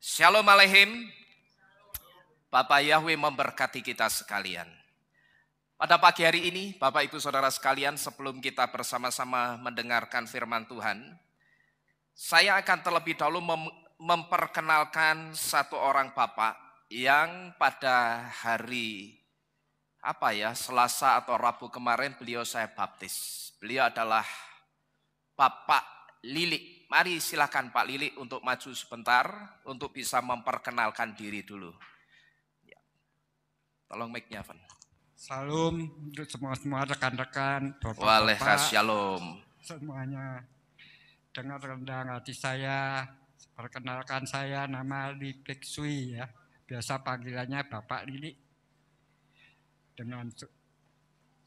Shalom Aleihim. Bapak Yahweh memberkati kita sekalian. Pada pagi hari ini, Bapak Ibu Saudara sekalian, sebelum kita bersama-sama mendengarkan firman Tuhan, saya akan terlebih dahulu memperkenalkan satu orang Bapak yang pada hari Selasa atau Rabu kemarin beliau saya baptis. Beliau adalah Bapak Lili. Mari silakan Pak Lili untuk maju sebentar untuk bisa memperkenalkan diri dulu. Ya. Tolong mic-nya, Van. Salam untuk semua rekan-rekan, bapak-bapak. Waalaikumsalam. Semuanya. Dengan rendah hati saya, perkenalkan saya nama Li Peksui ya. Biasa panggilannya Bapak Lili. Dengan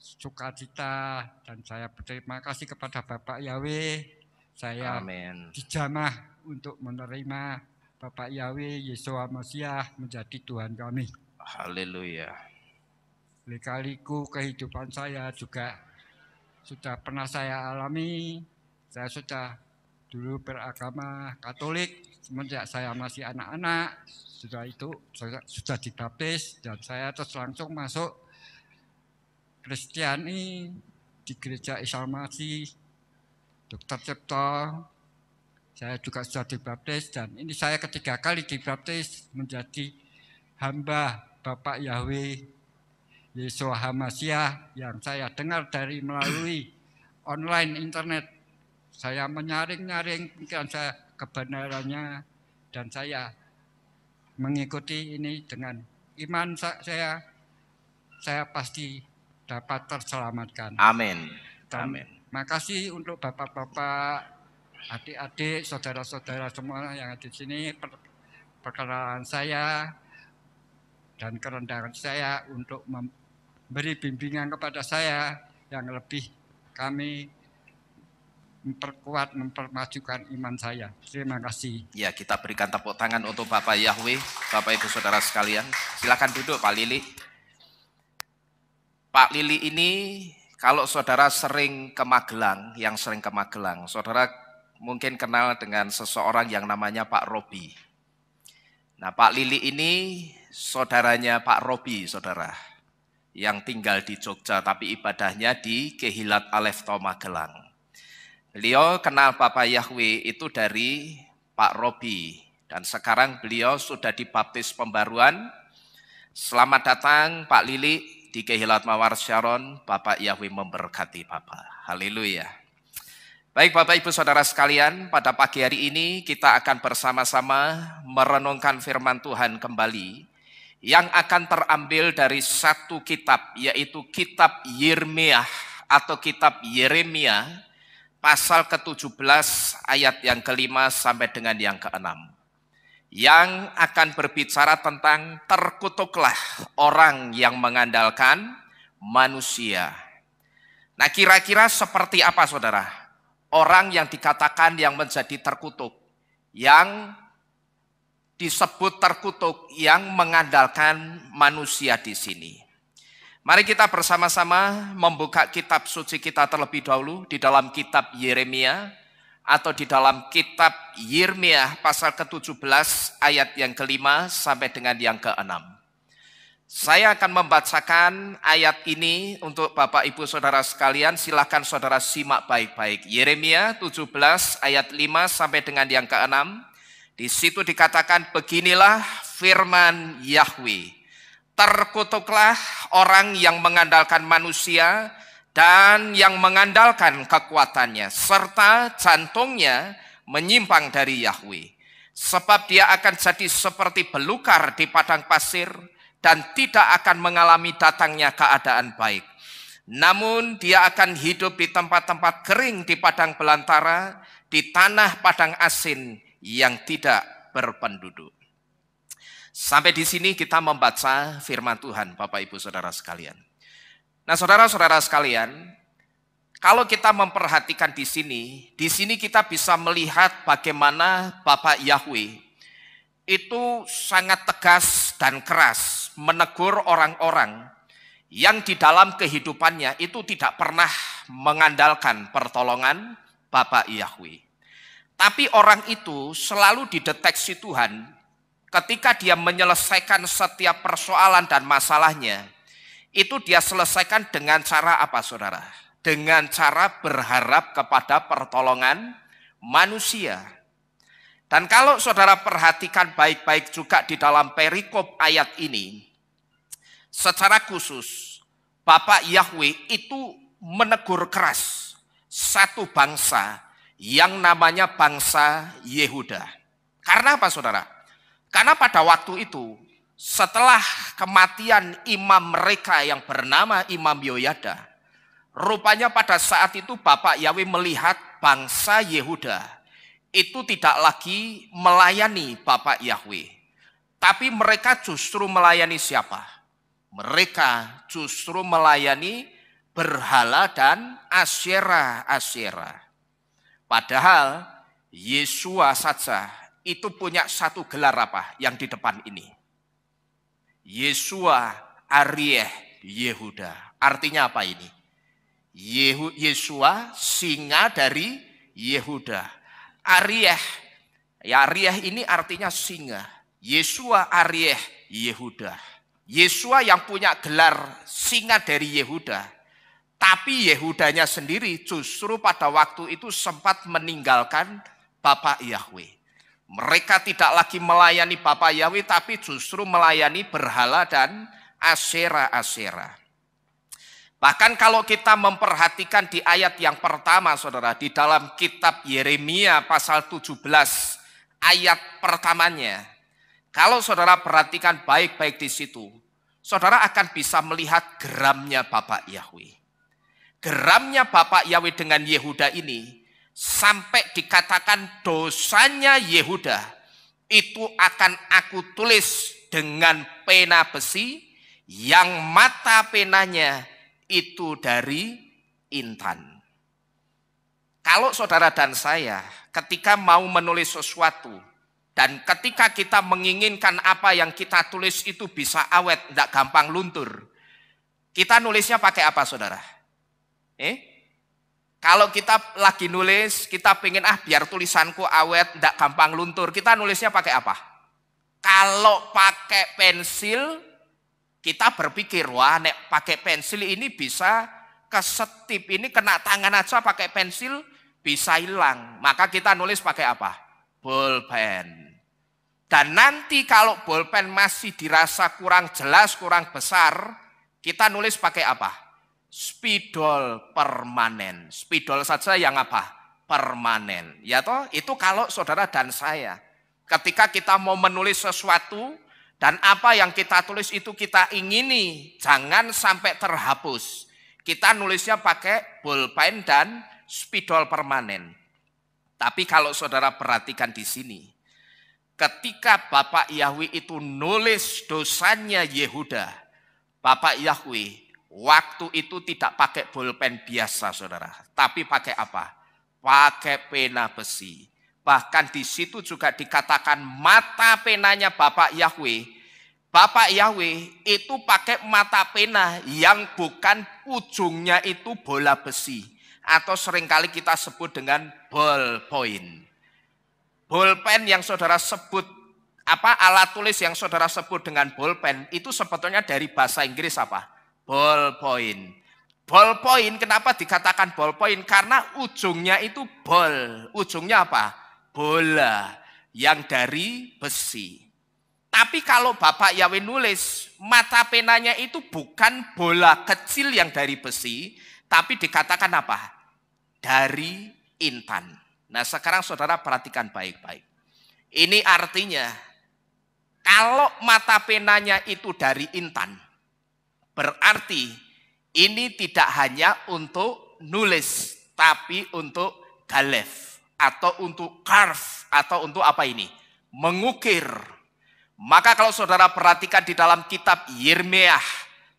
sukacita dan saya berterima kasih kepada Bapak Yahweh. Saya dijamah untuk menerima Bapak Yahweh Yesus Mesias menjadi Tuhan kami. Haleluya. Lika-liku kehidupan saya juga sudah pernah saya alami. Saya sudah dulu beragama Katolik semenjak saya masih anak-anak. Sudah itu sudah dibaptis dan saya terus langsung masuk Kristiani di Gereja Isa Masih Dr. Cipto. Saya juga sudah dibaptis dan ini saya ketiga kali dibaptis menjadi hamba Bapak Yahweh Yesus Mesias yang saya dengar dari melalui online internet. Saya menyaring-nyaring pikiran saya kebenarannya dan saya mengikuti ini dengan iman saya pasti dapat terselamatkan. Amin. Amin. Makasih untuk bapak-bapak, adik-adik, saudara-saudara semua yang ada di sini. Perkenalan saya dan kerendahan saya untuk memberi bimbingan kepada saya yang lebih kami memperkuat, mempermajukan iman saya. Terima kasih. Ya, kita berikan tepuk tangan untuk Bapak Yahweh, Bapak Ibu Saudara sekalian. Silakan duduk Pak Lili. Pak Lili ini kalau saudara sering ke Magelang, saudara mungkin kenal dengan seseorang yang namanya Pak Robi. Nah, Pak Lili ini saudaranya Pak Robi, saudara, yang tinggal di Jogja, tapi ibadahnya di Kehilat Alefto Magelang. Beliau kenal Bapak Yahweh itu dari Pak Robi, dan sekarang beliau sudah dibaptis pembaruan. Selamat datang Pak Lili di Kehilat Mawar Sharon. Bapak Yahweh memberkati Bapak. Haleluya. Baik Bapak Ibu Saudara sekalian, pada pagi hari ini kita akan bersama-sama merenungkan firman Tuhan kembali yang akan terambil dari satu kitab, yaitu kitab Yirmiyah atau kitab Yeremia pasal ke-17 ayat yang ke-5 sampai dengan yang ke-6. Yang akan berbicara tentang terkutuklah orang yang mengandalkan manusia. Nah, kira-kira seperti apa saudara? Orang yang dikatakan yang menjadi terkutuk, yang disebut terkutuk, yang mengandalkan manusia di sini. Mari kita bersama-sama membuka kitab suci kita terlebih dahulu di dalam kitab Yeremia atau di dalam kitab Yirmiyah pasal ke-17 ayat yang ke-5 sampai dengan yang ke-6. Saya akan membacakan ayat ini untuk Bapak Ibu Saudara sekalian, silakan saudara simak baik-baik. Yeremia 17 ayat 5 sampai dengan yang ke-6. Di situ dikatakan, beginilah firman Yahweh. Terkutuklah orang yang mengandalkan manusia dan yang mengandalkan kekuatannya, serta jantungnya menyimpang dari Yahweh. Sebab dia akan jadi seperti belukar di padang pasir dan tidak akan mengalami datangnya keadaan baik. Namun dia akan hidup di tempat-tempat kering di padang belantara, di tanah padang asin yang tidak berpenduduk. Sampai di sini kita membaca firman Tuhan, Bapak Ibu Saudara sekalian. Nah, saudara-saudara sekalian, kalau kita memperhatikan di sini kita bisa melihat bagaimana Bapak Yahweh itu sangat tegas dan keras menegur orang-orang yang di dalam kehidupannya itu tidak pernah mengandalkan pertolongan Bapak Yahweh. Tapi orang itu selalu dideteksi Tuhan ketika dia menyelesaikan setiap persoalan dan masalahnya, itu dia selesaikan dengan cara apa, saudara? Dengan cara berharap kepada pertolongan manusia. Dan kalau saudara perhatikan baik-baik juga di dalam perikop ayat ini, secara khusus Bapak Yahweh itu menegur keras satu bangsa yang namanya bangsa Yehuda. Karena apa, saudara? Karena pada waktu itu, setelah kematian imam mereka yang bernama Imam Yoyada, rupanya pada saat itu Bapak Yahweh melihat bangsa Yehuda itu tidak lagi melayani Bapak Yahweh, tapi mereka justru melayani siapa? Mereka justru melayani berhala dan asyera. Padahal Yesua saja itu punya satu gelar apa yang di depan ini? Yesua Arieh Yehuda. Artinya apa ini? Yesua singa dari Yehuda. Arieh, ya Arieh ini artinya singa. Yesua Arieh Yehuda. Yesua yang punya gelar singa dari Yehuda. Tapi Yehudanya sendiri justru pada waktu itu sempat meninggalkan Bapak Yahweh. Mereka tidak lagi melayani Bapak Yahweh, tapi justru melayani berhala dan asyera. Bahkan kalau kita memperhatikan di ayat yang pertama, saudara, di dalam kitab Yeremia pasal 17 ayat pertamanya, kalau saudara perhatikan baik-baik di situ, saudara akan bisa melihat geramnya Bapak Yahweh. Geramnya Bapak Yahweh dengan Yehuda ini sampai dikatakan dosanya Yehuda itu akan aku tulis dengan pena besi yang mata penanya itu dari intan. Kalau saudara dan saya ketika mau menulis sesuatu dan ketika kita menginginkan apa yang kita tulis itu bisa awet, tidak gampang luntur, kita nulisnya pakai apa, saudara? Kalau kita lagi nulis, kita pengen biar tulisanku awet, tidak gampang luntur, kita nulisnya pakai apa? Kalau pakai pensil, kita berpikir, wah nek pakai pensil ini bisa kesetip, ini kena tangan aja pakai pensil bisa hilang. Maka kita nulis pakai apa? Bolpen. Dan nanti kalau bolpen masih dirasa kurang jelas, kurang besar, kita nulis pakai apa? Spidol permanen. Spidol saja yang apa? Permanen. Ya toh, itu kalau saudara dan saya. Ketika kita mau menulis sesuatu dan apa yang kita tulis itu kita ingini jangan sampai terhapus. Kita nulisnya pakai bolpen dan spidol permanen. Tapi kalau saudara perhatikan di sini, ketika Bapak Yahweh itu nulis dosanya Yehuda, Bapak Yahweh waktu itu tidak pakai bolpen biasa, saudara. Tapi pakai apa? Pakai pena besi. Bahkan di situ juga dikatakan mata penanya Bapak Yahweh. Bapak Yahweh itu pakai mata pena yang bukan ujungnya itu bola besi. Atau seringkali kita sebut dengan ballpoint. Bolpen yang saudara sebut, alat tulis yang saudara sebut dengan bolpen, itu sebetulnya dari bahasa Inggris apa? Ballpoint. Ballpoint kenapa dikatakan ballpoint? Karena ujungnya itu ball. Ujungnya apa? Bola yang dari besi. Tapi kalau Bapak Yahweh nulis, mata penanya itu bukan bola kecil yang dari besi, tapi dikatakan apa? Dari intan. Nah sekarang saudara perhatikan baik-baik. Ini artinya, kalau mata penanya itu dari intan, berarti ini tidak hanya untuk nulis, tapi untuk galef, atau untuk carve, atau untuk apa ini? Mengukir. Maka kalau saudara perhatikan di dalam kitab Yeremia,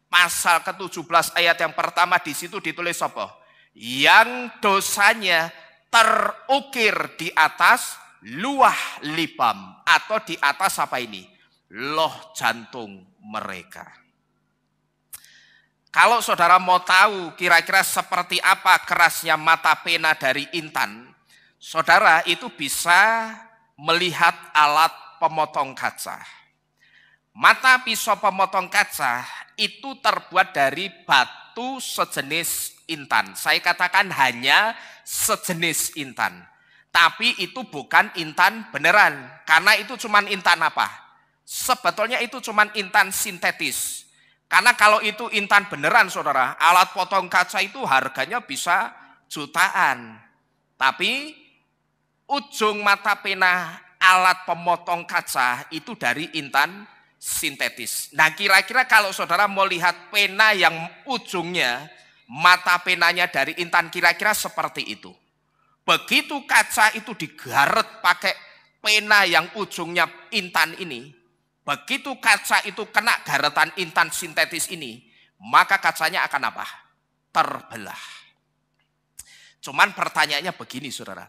pasal ke-17 ayat yang pertama, di situ ditulis apa? Yang dosanya terukir di atas luah libam, atau di atas apa ini? Loh jantung mereka. Kalau saudara mau tahu kira-kira seperti apa kerasnya mata pena dari intan, saudara itu bisa melihat alat pemotong kaca. Mata pisau pemotong kaca itu terbuat dari batu sejenis intan. Saya katakan hanya sejenis intan. Tapi itu bukan intan beneran. Karena itu cuman intan apa? Sebetulnya itu cuman intan sintetis. Karena kalau itu intan beneran saudara, alat potong kaca itu harganya bisa jutaan. Tapi ujung mata pena alat pemotong kaca itu dari intan sintetis. Nah kira-kira kalau saudara mau lihat pena yang ujungnya, mata penanya dari intan kira-kira seperti itu. Begitu kaca itu digaret pakai pena yang ujungnya intan ini, begitu kaca itu kena garetan intan sintetis ini, maka kacanya akan apa? Terbelah. Cuman pertanyaannya begini saudara,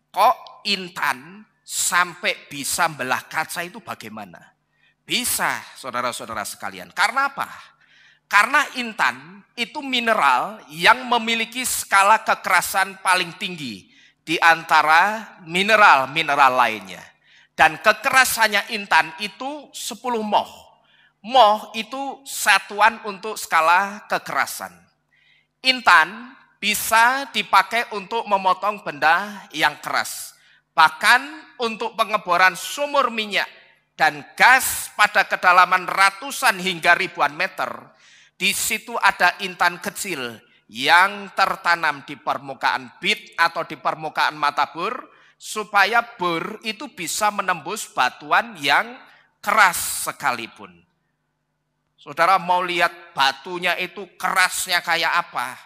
kok intan sampai bisa belah kaca itu bagaimana? Bisa saudara-saudara sekalian. Karena apa? Karena intan itu mineral yang memiliki skala kekerasan paling tinggi di antara mineral-mineral lainnya. Dan kekerasannya intan itu 10 moh. Moh itu satuan untuk skala kekerasan. Intan bisa dipakai untuk memotong benda yang keras. Bahkan untuk pengeboran sumur minyak dan gas pada kedalaman ratusan hingga ribuan meter, di situ ada intan kecil yang tertanam di permukaan bit atau di permukaan mata bor, supaya bor itu bisa menembus batuan yang keras sekalipun. Saudara mau lihat batunya itu kerasnya kayak apa?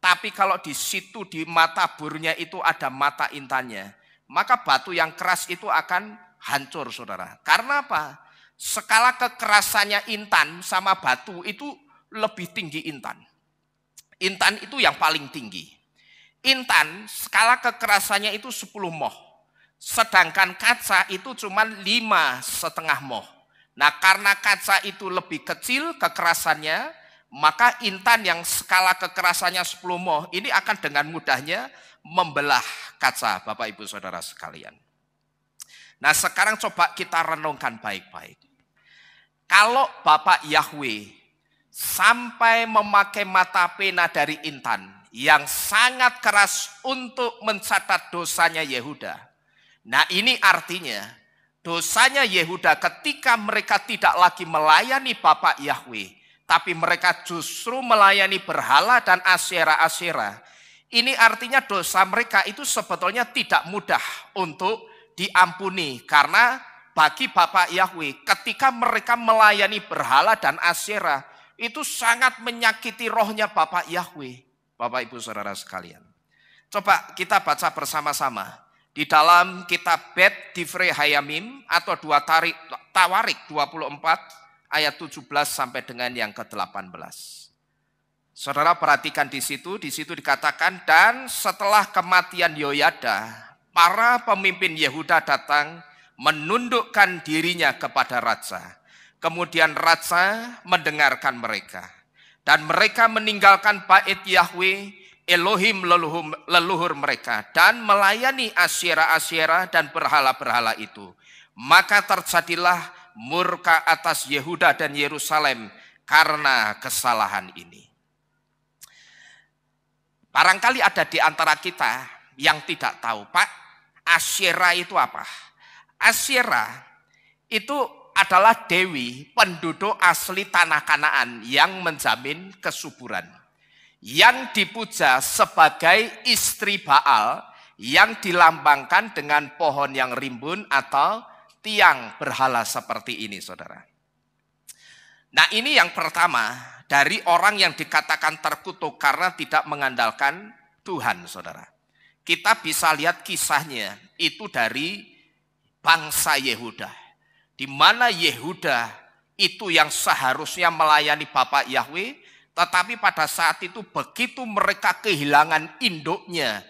Tapi kalau di situ di mata bornya itu ada mata intannya, maka batu yang keras itu akan hancur saudara. Karena apa? Skala kekerasannya intan sama batu itu lebih tinggi intan. Intan itu yang paling tinggi. Intan skala kekerasannya itu 10 moh. Sedangkan kaca itu cuma 5,5 moh. Nah karena kaca itu lebih kecil kekerasannya, maka intan yang skala kekerasannya 10 moh ini akan dengan mudahnya membelah kaca Bapak Ibu Saudara sekalian. Nah sekarang coba kita renungkan baik-baik. Kalau Bapak Yahweh sampai memakai mata pena dari intan yang sangat keras untuk mencatat dosanya Yehuda. Nah ini artinya dosanya Yehuda ketika mereka tidak lagi melayani Bapak Yahweh, tapi mereka justru melayani berhala dan asyera-asyera. Ini artinya dosa mereka itu sebetulnya tidak mudah untuk diampuni, karena bagi Bapak Yahweh ketika mereka melayani berhala dan asyera itu sangat menyakiti rohnya Bapak Yahweh. Bapak Ibu Saudara sekalian, coba kita baca bersama-sama di dalam kitab Bet Divrei Hayamim atau 2 Tawarik 24 ayat 17 sampai dengan yang ke-18. Saudara perhatikan di situ dikatakan, dan setelah kematian Yoyada, para pemimpin Yehuda datang menundukkan dirinya kepada raja. Kemudian raja mendengarkan mereka. Dan mereka meninggalkan bait Yahweh, Elohim leluhur mereka, dan melayani asyera-asyera dan berhala-berhala itu. Maka terjadilah murka atas Yehuda dan Yerusalem karena kesalahan ini. Barangkali ada di antara kita yang tidak tahu, Pak, Asyera itu apa? Asyera itu adalah dewi penduduk asli tanah Kanaan yang menjamin kesuburan, yang dipuja sebagai istri Baal, yang dilambangkan dengan pohon yang rimbun atau tiang berhala seperti ini, saudara. Nah ini yang pertama dari orang yang dikatakan terkutuk karena tidak mengandalkan Tuhan, saudara. Kita bisa lihat kisahnya itu dari bangsa Yehuda, di mana Yehuda itu yang seharusnya melayani Bapak Yahweh, tetapi pada saat itu begitu mereka kehilangan induknya,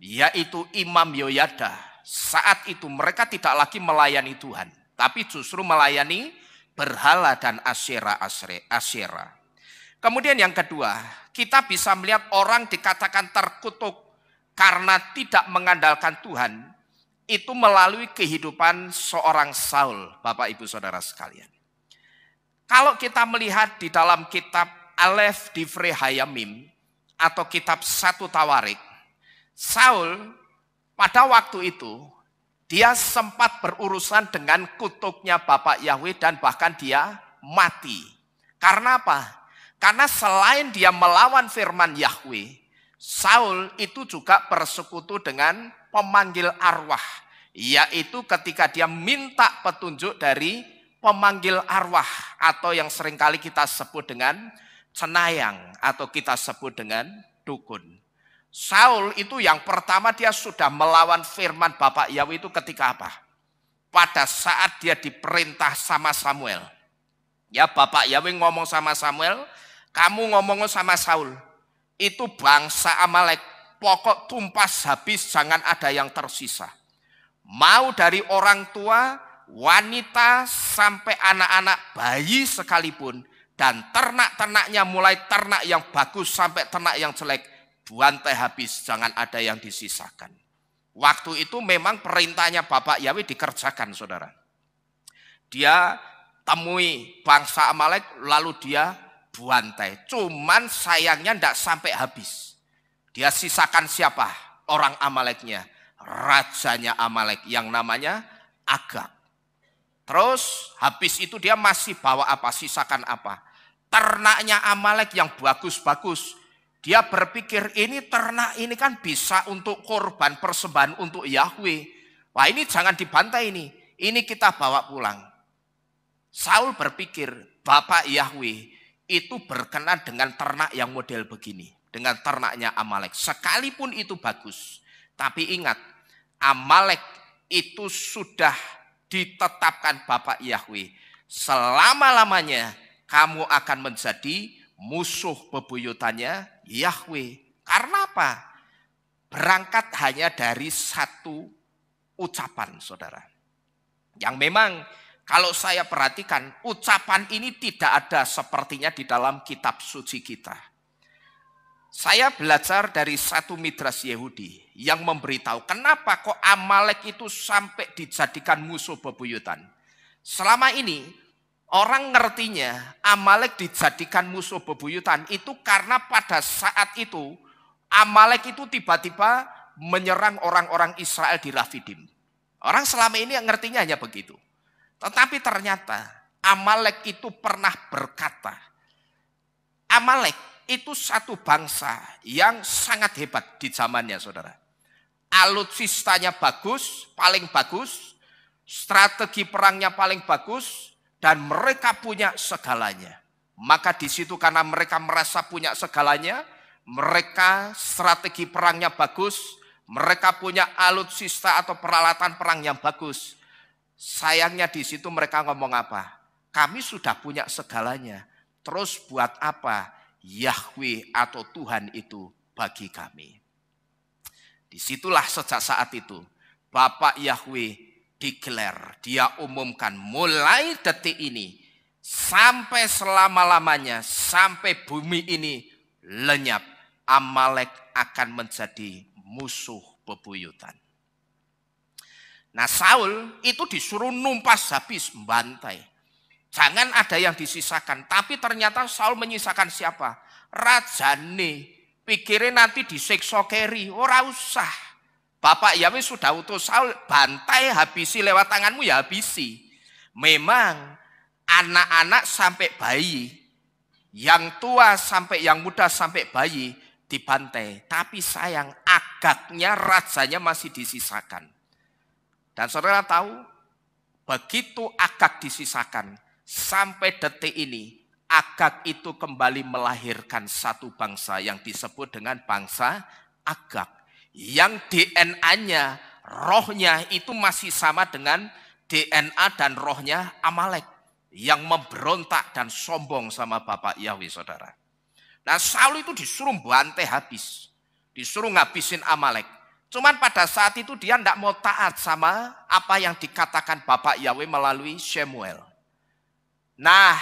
yaitu Imam Yoyada, saat itu mereka tidak lagi melayani Tuhan, tapi justru melayani berhala dan asyera. Kemudian yang kedua, kita bisa melihat orang dikatakan terkutuk karena tidak mengandalkan Tuhan, itu melalui kehidupan seorang Saul, Bapak Ibu Saudara sekalian. Kalau kita melihat di dalam kitab Aleph Divrei Hayamim atau kitab 1 Tawarik, Saul pada waktu itu dia sempat berurusan dengan kutuknya Bapak Yahweh dan bahkan dia mati. Karena apa? Karena selain dia melawan firman Yahweh, Saul itu juga bersekutu dengan pemanggil arwah, yaitu ketika dia minta petunjuk dari pemanggil arwah atau yang seringkali kita sebut dengan cenayang atau kita sebut dengan dukun. Saul itu yang pertama dia sudah melawan firman Bapak Yahweh itu ketika apa? Pada saat dia diperintah sama Samuel. Ya, Bapak Yahweh ngomong sama Samuel, kamu ngomong sama Saul, itu bangsa Amalek, pokok tumpas habis, jangan ada yang tersisa. Mau dari orang tua, wanita, sampai anak-anak, bayi sekalipun, dan ternak-ternaknya mulai ternak yang bagus sampai ternak yang jelek, bantai habis, jangan ada yang disisakan. Waktu itu memang perintahnya Bapak Yahweh dikerjakan, saudara. Dia temui bangsa Amalek, lalu dia bantai. Cuman sayangnya tidak sampai habis. Dia sisakan siapa? Orang Amaleknya. Rajanya Amalek yang namanya Agag. Terus habis itu dia masih bawa apa? Sisakan apa? Ternaknya Amalek yang bagus-bagus. Dia berpikir ini ternak ini kan bisa untuk korban persembahan untuk Yahweh. Wah, ini jangan dibantai ini. Ini kita bawa pulang. Saul berpikir Bapak Yahweh itu berkenan dengan ternak yang model begini. Dengan ternaknya Amalek. Sekalipun itu bagus. Tapi ingat, Amalek itu sudah ditetapkan Bapak Yahweh. Selama-lamanya kamu akan menjadi musuh bebuyutannya Yahweh. Karena apa? Berangkat hanya dari satu ucapan, saudara. Yang memang kalau saya perhatikan, ucapan ini tidak ada sepertinya di dalam kitab suci kita. Saya belajar dari satu Midrash Yehudi yang memberitahu kenapa kok Amalek itu sampai dijadikan musuh bebuyutan. Selama ini orang ngertinya Amalek dijadikan musuh bebuyutan itu karena pada saat itu Amalek itu tiba-tiba menyerang orang-orang Israel di Rafidim. Orang selama ini yang ngertinya hanya begitu. Tetapi ternyata Amalek itu pernah berkata, Amalek itu satu bangsa yang sangat hebat di zamannya, saudara. Alutsistanya bagus, paling bagus, strategi perangnya paling bagus, dan mereka punya segalanya. Maka di situ karena mereka merasa punya segalanya, mereka strategi perangnya bagus, mereka punya alutsista atau peralatan perang yang bagus. Sayangnya di situ mereka ngomong apa? Kami sudah punya segalanya. Terus buat apa Yahweh atau Tuhan itu bagi kami? Disitulah sejak saat itu Bapak Yahweh declare, dia umumkan mulai detik ini sampai selama-lamanya, sampai bumi ini lenyap, Amalek akan menjadi musuh bebuyutan. Nah, Saul itu disuruh numpas habis, membantai. Jangan ada yang disisakan. Tapi ternyata Saul menyisakan siapa? Rajane. Pikirnya nanti disiksa keri. Ora usah. Bapak Yahweh sudah utus Saul. Bantai, habisi lewat tanganmu ya habisi. Memang anak-anak sampai bayi. Yang tua sampai yang muda sampai bayi dibantai. Tapi sayang Agagnya, rajanya masih disisakan. Dan saudara tahu, begitu Agag disisakan, sampai detik ini, Agag itu kembali melahirkan satu bangsa yang disebut dengan bangsa Agag. Yang DNA-nya, rohnya itu masih sama dengan DNA dan rohnya Amalek. Yang memberontak dan sombong sama Bapak Yahweh, saudara. Nah, Saul itu disuruh bantai habis. Disuruh ngabisin Amalek. Cuman pada saat itu dia tidak mau taat sama apa yang dikatakan Bapak Yahweh melalui Samuel. Nah,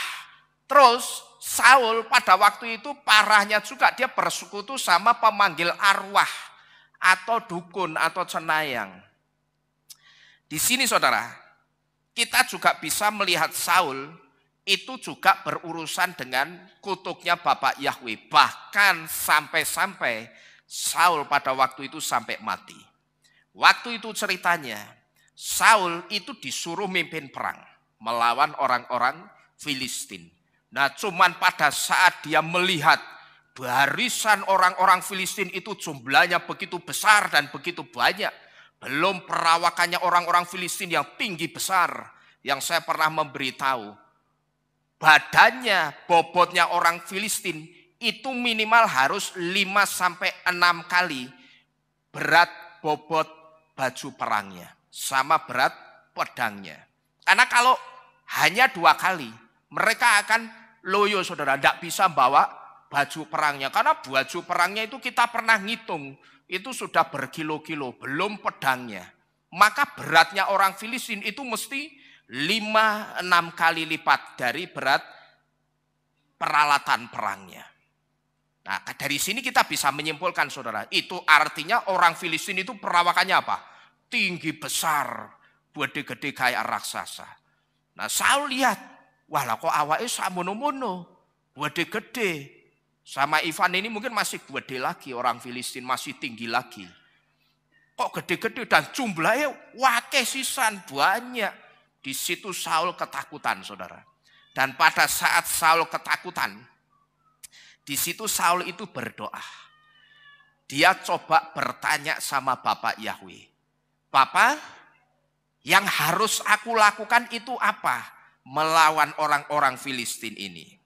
terus Saul pada waktu itu parahnya juga dia bersekutu sama pemanggil arwah atau dukun atau cenayang. Di sini saudara, kita juga bisa melihat Saul itu juga berurusan dengan kutuknya Bapak Yahweh. Bahkan sampai-sampai Saul pada waktu itu sampai mati. Waktu itu ceritanya, Saul itu disuruh mimpin perang melawan orang-orang Filistin. Nah, cuman pada saat dia melihat barisan orang-orang Filistin itu jumlahnya begitu besar dan begitu banyak, belum perawakannya orang-orang Filistin yang tinggi besar, yang saya pernah memberitahu, badannya, bobotnya orang Filistin itu minimal harus 5-6 kali berat bobot baju perangnya, sama berat pedangnya. Karena kalau hanya 2 kali, mereka akan loyo saudara, tidak bisa bawa baju perangnya. Karena baju perangnya itu kita pernah ngitung, itu sudah berkilo-kilo, belum pedangnya. Maka beratnya orang Filistin itu mesti 5-6 kali lipat dari berat peralatan perangnya. Nah, dari sini kita bisa menyimpulkan saudara, itu artinya orang Filistin itu perawakannya apa? Tinggi besar, gede-gede kayak raksasa. Nah, Saul lihat, wah lah kok awake samono-mono, gede-gede. Sama Ivan ini mungkin masih gede lagi, orang Filistin masih tinggi lagi. Kok gede-gede dan jumlahnya wakeh sisan, banyak. Di situ Saul ketakutan saudara. Dan pada saat Saul ketakutan, di situ Saul itu berdoa. Dia coba bertanya sama Bapak Yahweh. Bapak, yang harus aku lakukan itu apa? Melawan orang-orang Filistin ini.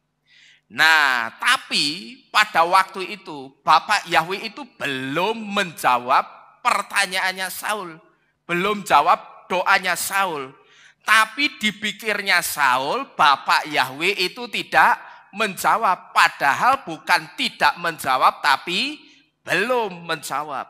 Nah, tapi pada waktu itu Bapak Yahweh itu belum menjawab pertanyaannya Saul. Belum jawab doanya Saul. Tapi dipikirnya Saul, Bapak Yahweh itu tidak menjawab. Padahal bukan tidak menjawab, tapi belum menjawab.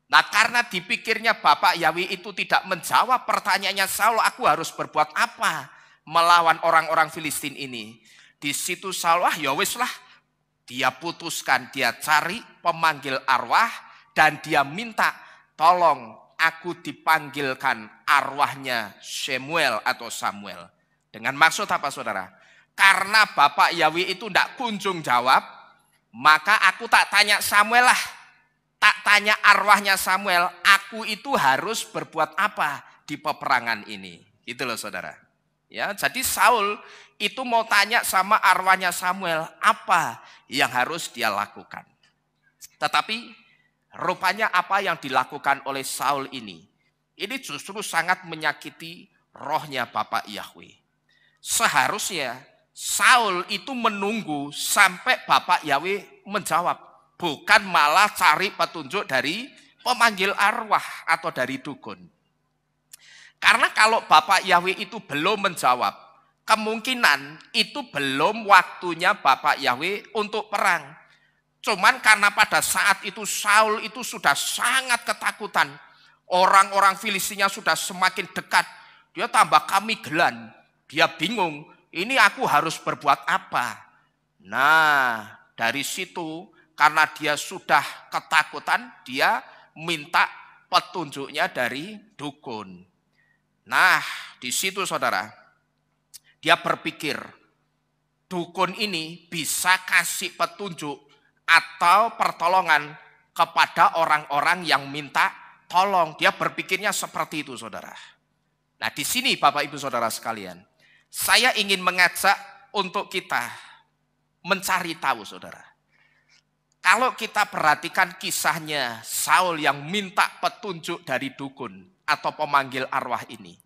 Nah, karena dipikirnya Bapak Yahweh itu tidak menjawab pertanyaannya Saul, aku harus berbuat apa melawan orang-orang Filistin ini? Di situ Saul, ya wis lah, dia putuskan, dia cari pemanggil arwah dan dia minta, tolong aku dipanggilkan arwahnya Samuel atau Samuel. Dengan maksud apa saudara? Karena Bapak Yahweh itu tidak kunjung jawab, maka aku tak tanya Samuel lah, tak tanya arwahnya Samuel, aku itu harus berbuat apa di peperangan ini. Gitu loh saudara. Ya, jadi Saul itu mau tanya sama arwahnya Samuel apa yang harus dia lakukan. Tetapi rupanya apa yang dilakukan oleh Saul ini justru sangat menyakiti rohnya Bapak Yahweh. Seharusnya Saul itu menunggu sampai Bapak Yahweh menjawab, bukan malah cari petunjuk dari pemanggil arwah atau dari dukun. Karena kalau Bapak Yahweh itu belum menjawab, kemungkinan itu belum waktunya Bapak Yahweh untuk perang. Cuman karena pada saat itu Saul itu sudah sangat ketakutan. Orang-orang Filistinnya sudah semakin dekat. Dia tambah kamigelan. Dia bingung, ini aku harus berbuat apa? Nah, dari situ karena dia sudah ketakutan, dia minta petunjuknya dari dukun. Nah, di situ saudara, dia berpikir dukun ini bisa kasih petunjuk atau pertolongan kepada orang-orang yang minta tolong. Dia berpikirnya seperti itu saudara. Nah, di sini Bapak Ibu Saudara sekalian, saya ingin mengajak untuk kita mencari tahu saudara. Kalau kita perhatikan kisahnya Saul yang minta petunjuk dari dukun atau pemanggil arwah ini,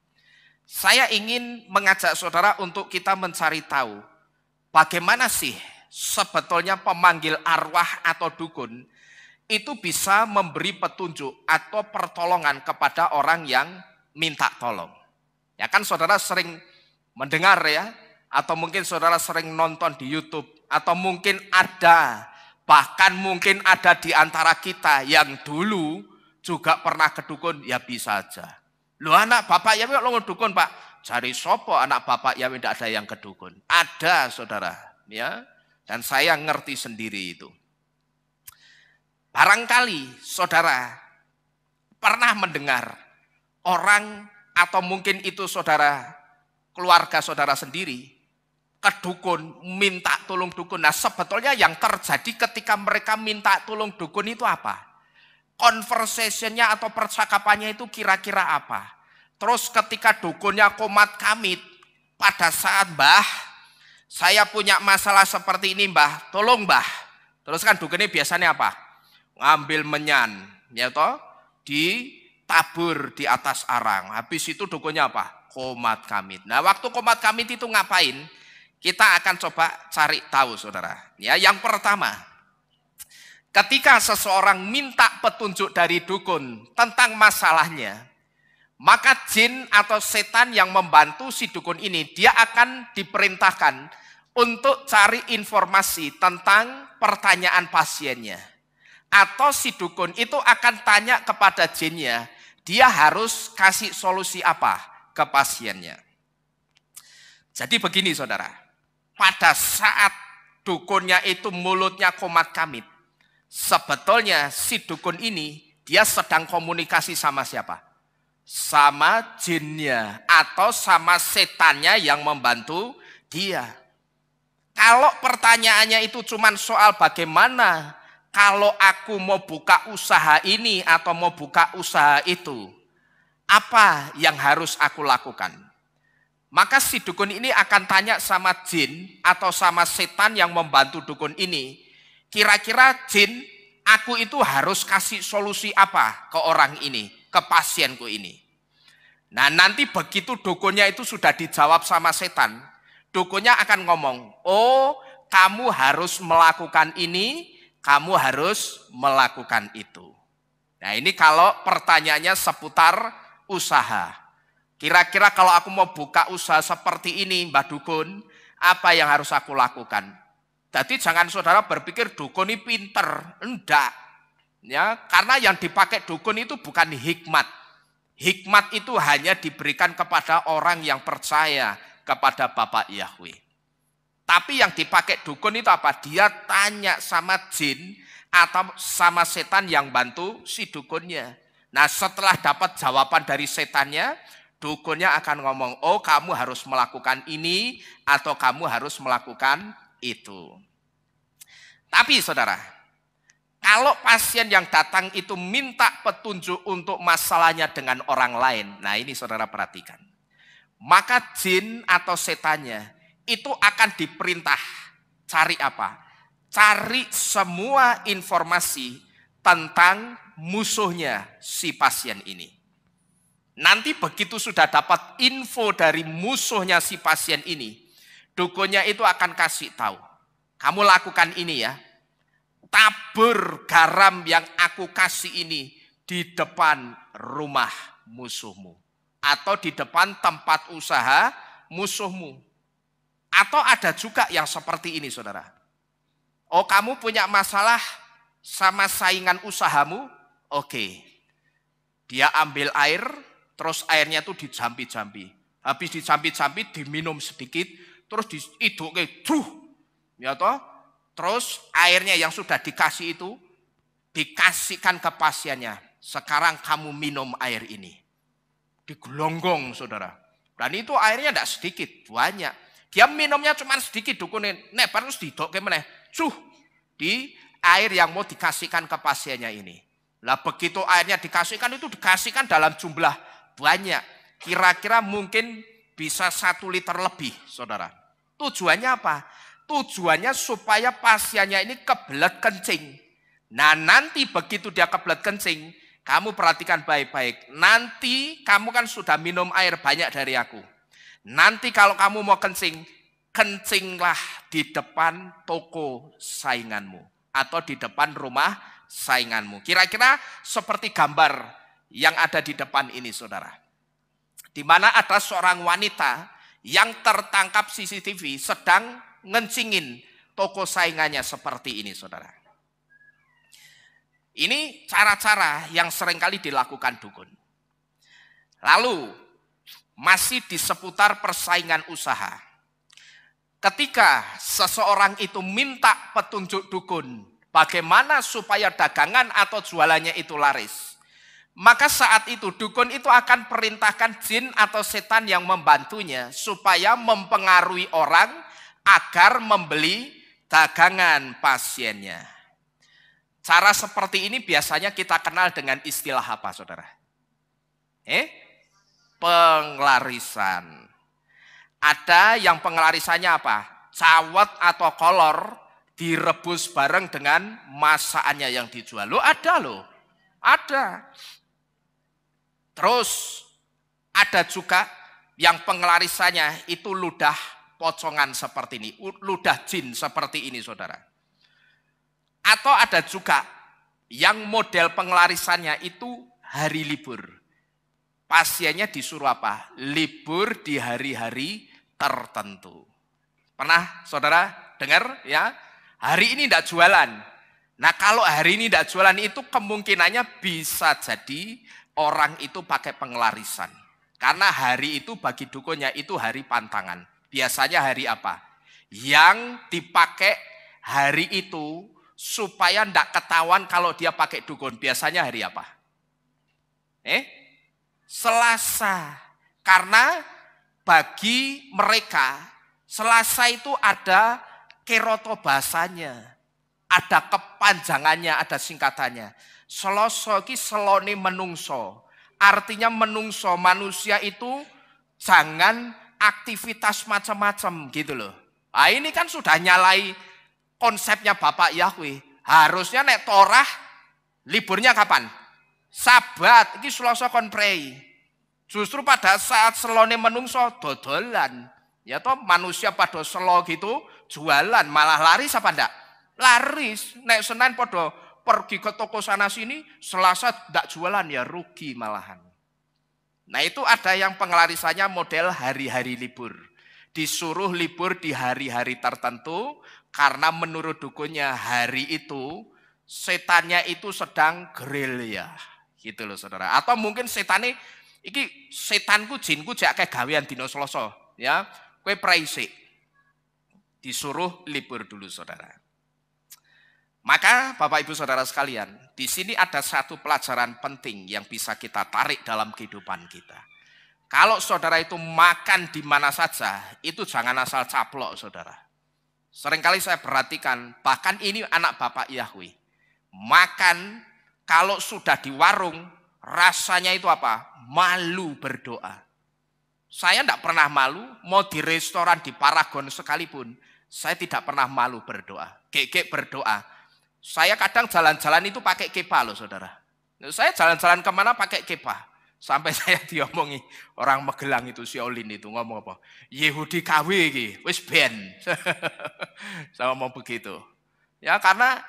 saya ingin mengajak saudara untuk kita mencari tahu bagaimana sih sebetulnya pemanggil arwah atau dukun itu bisa memberi petunjuk atau pertolongan kepada orang yang minta tolong. Ya kan saudara sering mendengar ya, atau mungkin saudara sering nonton di YouTube, atau mungkin ada, bahkan mungkin ada di antara kita yang dulu juga pernah ke dukun, ya bisa aja. Loh anak Bapak Yahweh lo ngedukun Pak, cari sopo anak Bapak Yahweh tidak ada yang ke dukun. Ada saudara, ya. Dan saya ngerti sendiri itu. Barangkali saudara pernah mendengar orang atau mungkin itu saudara, keluarga saudara sendiri, ke dukun, minta tolong dukun. Nah sebetulnya yang terjadi ketika mereka minta tolong dukun itu apa? Conversationnya atau percakapannya itu kira-kira apa? Terus ketika dukunnya komat kamit, pada saat Mbah, saya punya masalah seperti ini Mbah, tolong Mbah. Terus kan dukunnya biasanya apa? Ngambil menyan, ya toh, ditabur di atas arang. Habis itu dukunnya apa? Komat kamit. Nah waktu komat kamit itu ngapain? Kita akan coba cari tahu saudara. Ya, yang pertama, ketika seseorang minta petunjuk dari dukun tentang masalahnya, maka jin atau setan yang membantu si dukun ini, dia akan diperintahkan untuk cari informasi tentang pertanyaan pasiennya. Atau si dukun itu akan tanya kepada jinnya, dia harus kasih solusi apa ke pasiennya. Jadi begini saudara, pada saat dukunnya itu mulutnya komat kamit, sebetulnya si dukun ini dia sedang komunikasi sama siapa? Sama jinnya atau sama setannya yang membantu dia. Kalau pertanyaannya itu cuma soal bagaimana kalau aku mau buka usaha ini atau mau buka usaha itu, apa yang harus aku lakukan? Maka si dukun ini akan tanya sama jin atau sama setan yang membantu dukun ini, kira-kira jin, aku itu harus kasih solusi apa ke orang ini, ke pasienku ini. Nah nanti begitu dukunnya itu sudah dijawab sama setan, dukunnya akan ngomong, oh kamu harus melakukan ini, kamu harus melakukan itu. Nah ini kalau pertanyaannya seputar usaha. Kira-kira kalau aku mau buka usaha seperti ini Mbah Dukun, apa yang harus aku lakukan? Jadi jangan saudara berpikir dukun ini pinter, enggak. Ya, karena yang dipakai dukun itu bukan hikmat. Hikmat itu hanya diberikan kepada orang yang percaya kepada Bapak Yahweh. Tapi yang dipakai dukun itu apa? Dia tanya sama jin atau sama setan yang bantu si dukunnya. Nah setelah dapat jawaban dari setannya, dukunnya akan ngomong, oh kamu harus melakukan ini atau kamu harus melakukan itu. Tapi saudara, kalau pasien yang datang itu minta petunjuk untuk masalahnya dengan orang lain, nah ini saudara perhatikan. Maka jin atau setannya itu akan diperintah cari apa? Cari semua informasi tentang musuhnya si pasien ini. Nanti begitu sudah dapat info dari musuhnya si pasien ini, dukunnya itu akan kasih tahu. Kamu lakukan ini ya. Tabur garam yang aku kasih ini di depan rumah musuhmu. Atau di depan tempat usaha musuhmu. Atau ada juga yang seperti ini saudara. Oh kamu punya masalah sama saingan usahamu? Oke. Dia ambil air, terus airnya itu dijampi-jampi. Habis dijampi-jampi diminum sedikit, terus diiduk ya toh. Terus airnya yang sudah dikasih itu dikasihkan ke pasiennya. Sekarang kamu minum air ini. Digelonggong saudara. Dan itu airnya tidak sedikit, banyak. Dia minumnya cuma sedikit, dukunin. Nek terus didokke meneh. Di air yang mau dikasihkan ke pasiennya ini. Lah begitu airnya dikasihkan itu dikasihkan dalam jumlah banyak. Kira-kira mungkin bisa 1 liter lebih, saudara. Tujuannya apa? Tujuannya supaya pasiennya ini kebelet kencing. Nah nanti begitu dia kebelet kencing, kamu perhatikan baik-baik. Nanti kamu kan sudah minum air banyak dari aku. Nanti kalau kamu mau kencing, kencinglah di depan toko sainganmu. Atau di depan rumah sainganmu. Kira-kira seperti gambar yang ada di depan ini saudara. Di mana ada seorang wanita yang tertangkap CCTV sedang ngencingin toko saingannya seperti ini saudara. Ini cara-cara yang seringkali dilakukan dukun. Lalu masih di seputar persaingan usaha. Ketika seseorang itu minta petunjuk dukun, bagaimana supaya dagangan atau jualannya itu laris. Maka saat itu dukun itu akan perintahkan jin atau setan yang membantunya supaya mempengaruhi orang agar membeli dagangan pasiennya. Cara seperti ini biasanya kita kenal dengan istilah apa, saudara? Penglarisan. Ada yang penglarisannya apa? Cawet atau kolor direbus bareng dengan masakannya yang dijual. Loh ada loh. Ada. Terus ada juga yang penglarisannya itu ludah pocongan seperti ini. Ludah jin seperti ini, saudara. Atau ada juga yang model penglarisannya itu hari libur. Pasiennya disuruh apa? Libur di hari-hari tertentu. Pernah saudara dengar ya? Hari ini tidak jualan. Nah kalau hari ini tidak jualan itu kemungkinannya bisa jadi orang itu pakai penglarisan. Karena hari itu bagi dukunnya itu hari pantangan. Biasanya hari apa? Yang dipakai hari itu supaya tidak ketahuan kalau dia pakai dukun. Biasanya hari apa? Selasa. Karena bagi mereka Selasa itu ada keroto bahasanya, ada kepanjangannya, ada singkatannya. Selasa ki selone menungso. Artinya menungso, manusia itu jangan aktivitas macam-macam gitu loh. Nah, ini kan sudah nyalai konsepnya Bapak Yahweh. Harusnya nek Torah liburnya kapan? Sabat, iki Selasa kon prei. Justru pada saat selone menungso dodolan. Ya toh manusia pada selo gitu jualan malah laris apa enggak? Laris. Nek Senin pada pergi ke toko sana sini, Selasa enggak jualan ya rugi malahan. Nah itu ada yang pengelarisannya model hari-hari libur. Disuruh libur di hari-hari tertentu karena menurut dukunnya hari itu setannya itu sedang gerilya. Gitu loh saudara. Atau mungkin setannya iki setanku jinku jak kayak gawean dino Selasa ya. Kue praise disuruh libur dulu saudara. Maka Bapak Ibu Saudara sekalian, di sini ada satu pelajaran penting yang bisa kita tarik dalam kehidupan kita. Kalau saudara itu makan di mana saja, itu jangan asal caplok saudara. Seringkali saya perhatikan, bahkan ini anak Bapak Yahweh. Makan kalau sudah di warung, rasanya itu apa? Malu berdoa. Saya tidak pernah malu, mau di restoran di Paragon sekalipun, saya tidak pernah malu berdoa. Gek berdoa. Saya kadang jalan-jalan itu pakai kepa loh saudara. Saya jalan-jalan kemana pakai kepa. Sampai saya diomongi orang Magelang itu, si Olin itu ngomong apa? Yehudi KW iki, wis ben. Saya ngomong begitu. Ya karena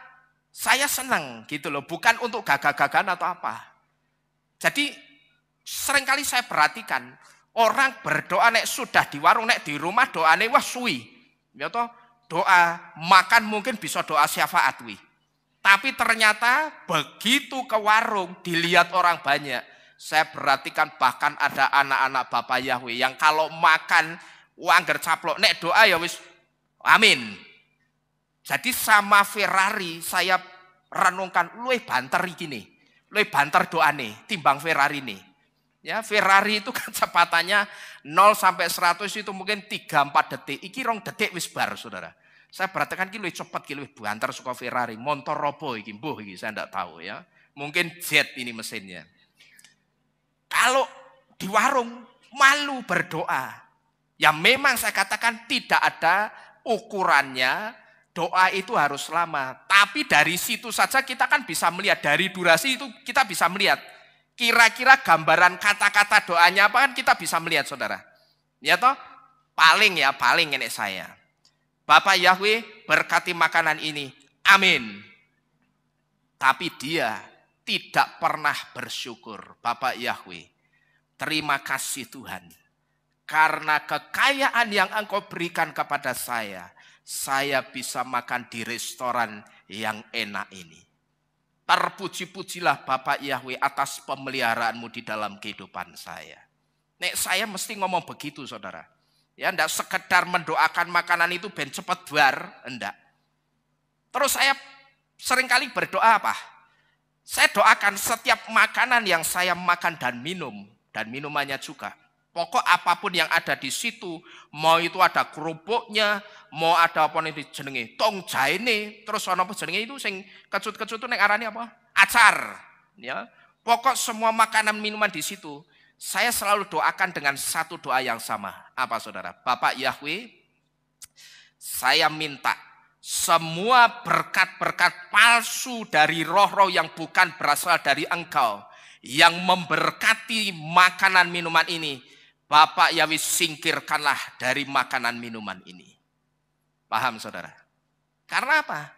saya senang gitu loh, bukan untuk gagah-gagahan atau apa. Jadi seringkali saya perhatikan, orang berdoa nek sudah di warung, nek di rumah doane wah suwi. Ya toh, doa makan mungkin bisa doa syafaat wi. Tapi ternyata begitu ke warung dilihat orang banyak. Saya perhatikan bahkan ada anak-anak Bapak Yahweh yang kalau makan angger caplok nek doa ya wis amin. Jadi sama Ferrari saya renungkan luwih banter iki nih. Luwih banter doane timbang Ferrari nih. Ya, Ferrari itu kecepatannya 0 sampai 100 itu mungkin 3-4 detik. Iki 2 detik wis bar, saudara. Saya perhatikan ki luwih cepet ki luwih banter suka Ferrari. Motor robo iki, mbuh iki saya enggak tahu ya. Mungkin jet ini mesinnya. Kalau di warung malu berdoa. Ya memang saya katakan tidak ada ukurannya. Doa itu harus lama. Tapi dari situ saja kita kan bisa melihat, dari durasi itu kita bisa melihat. Kira-kira gambaran kata-kata doanya apa kan kita bisa melihat saudara. Ya toh? Paling ini saya. Bapak Yahweh berkati makanan ini. Amin. Tapi dia tidak pernah bersyukur. Bapak Yahweh, terima kasih Tuhan. Karena kekayaan yang Engkau berikan kepada saya bisa makan di restoran yang enak ini. Terpuji-pujilah Bapak Yahweh atas pemeliharaanmu di dalam kehidupan saya. Nek saya mesti ngomong begitu saudara. Ya enggak sekedar mendoakan makanan itu ben cepet bar, enggak. Terus saya seringkali berdoa apa? Saya doakan setiap makanan yang saya makan dan minum, dan minumannya juga. Pokok apapun yang ada di situ, mau itu ada kerupuknya, mau ada apa nih jenenge, tong jaine, terus ana apa jenenge itu sing kecut-kecut itu nek arane apa? Acar, ya. Pokok semua makanan minuman di situ, saya selalu doakan dengan satu doa yang sama. Apa saudara? Bapak Yahweh, saya minta semua berkat-berkat palsu dari roh-roh yang bukan berasal dari Engkau, yang memberkati makanan minuman ini, Bapak Yahweh singkirkanlah dari makanan minuman ini. Paham saudara? Karena apa?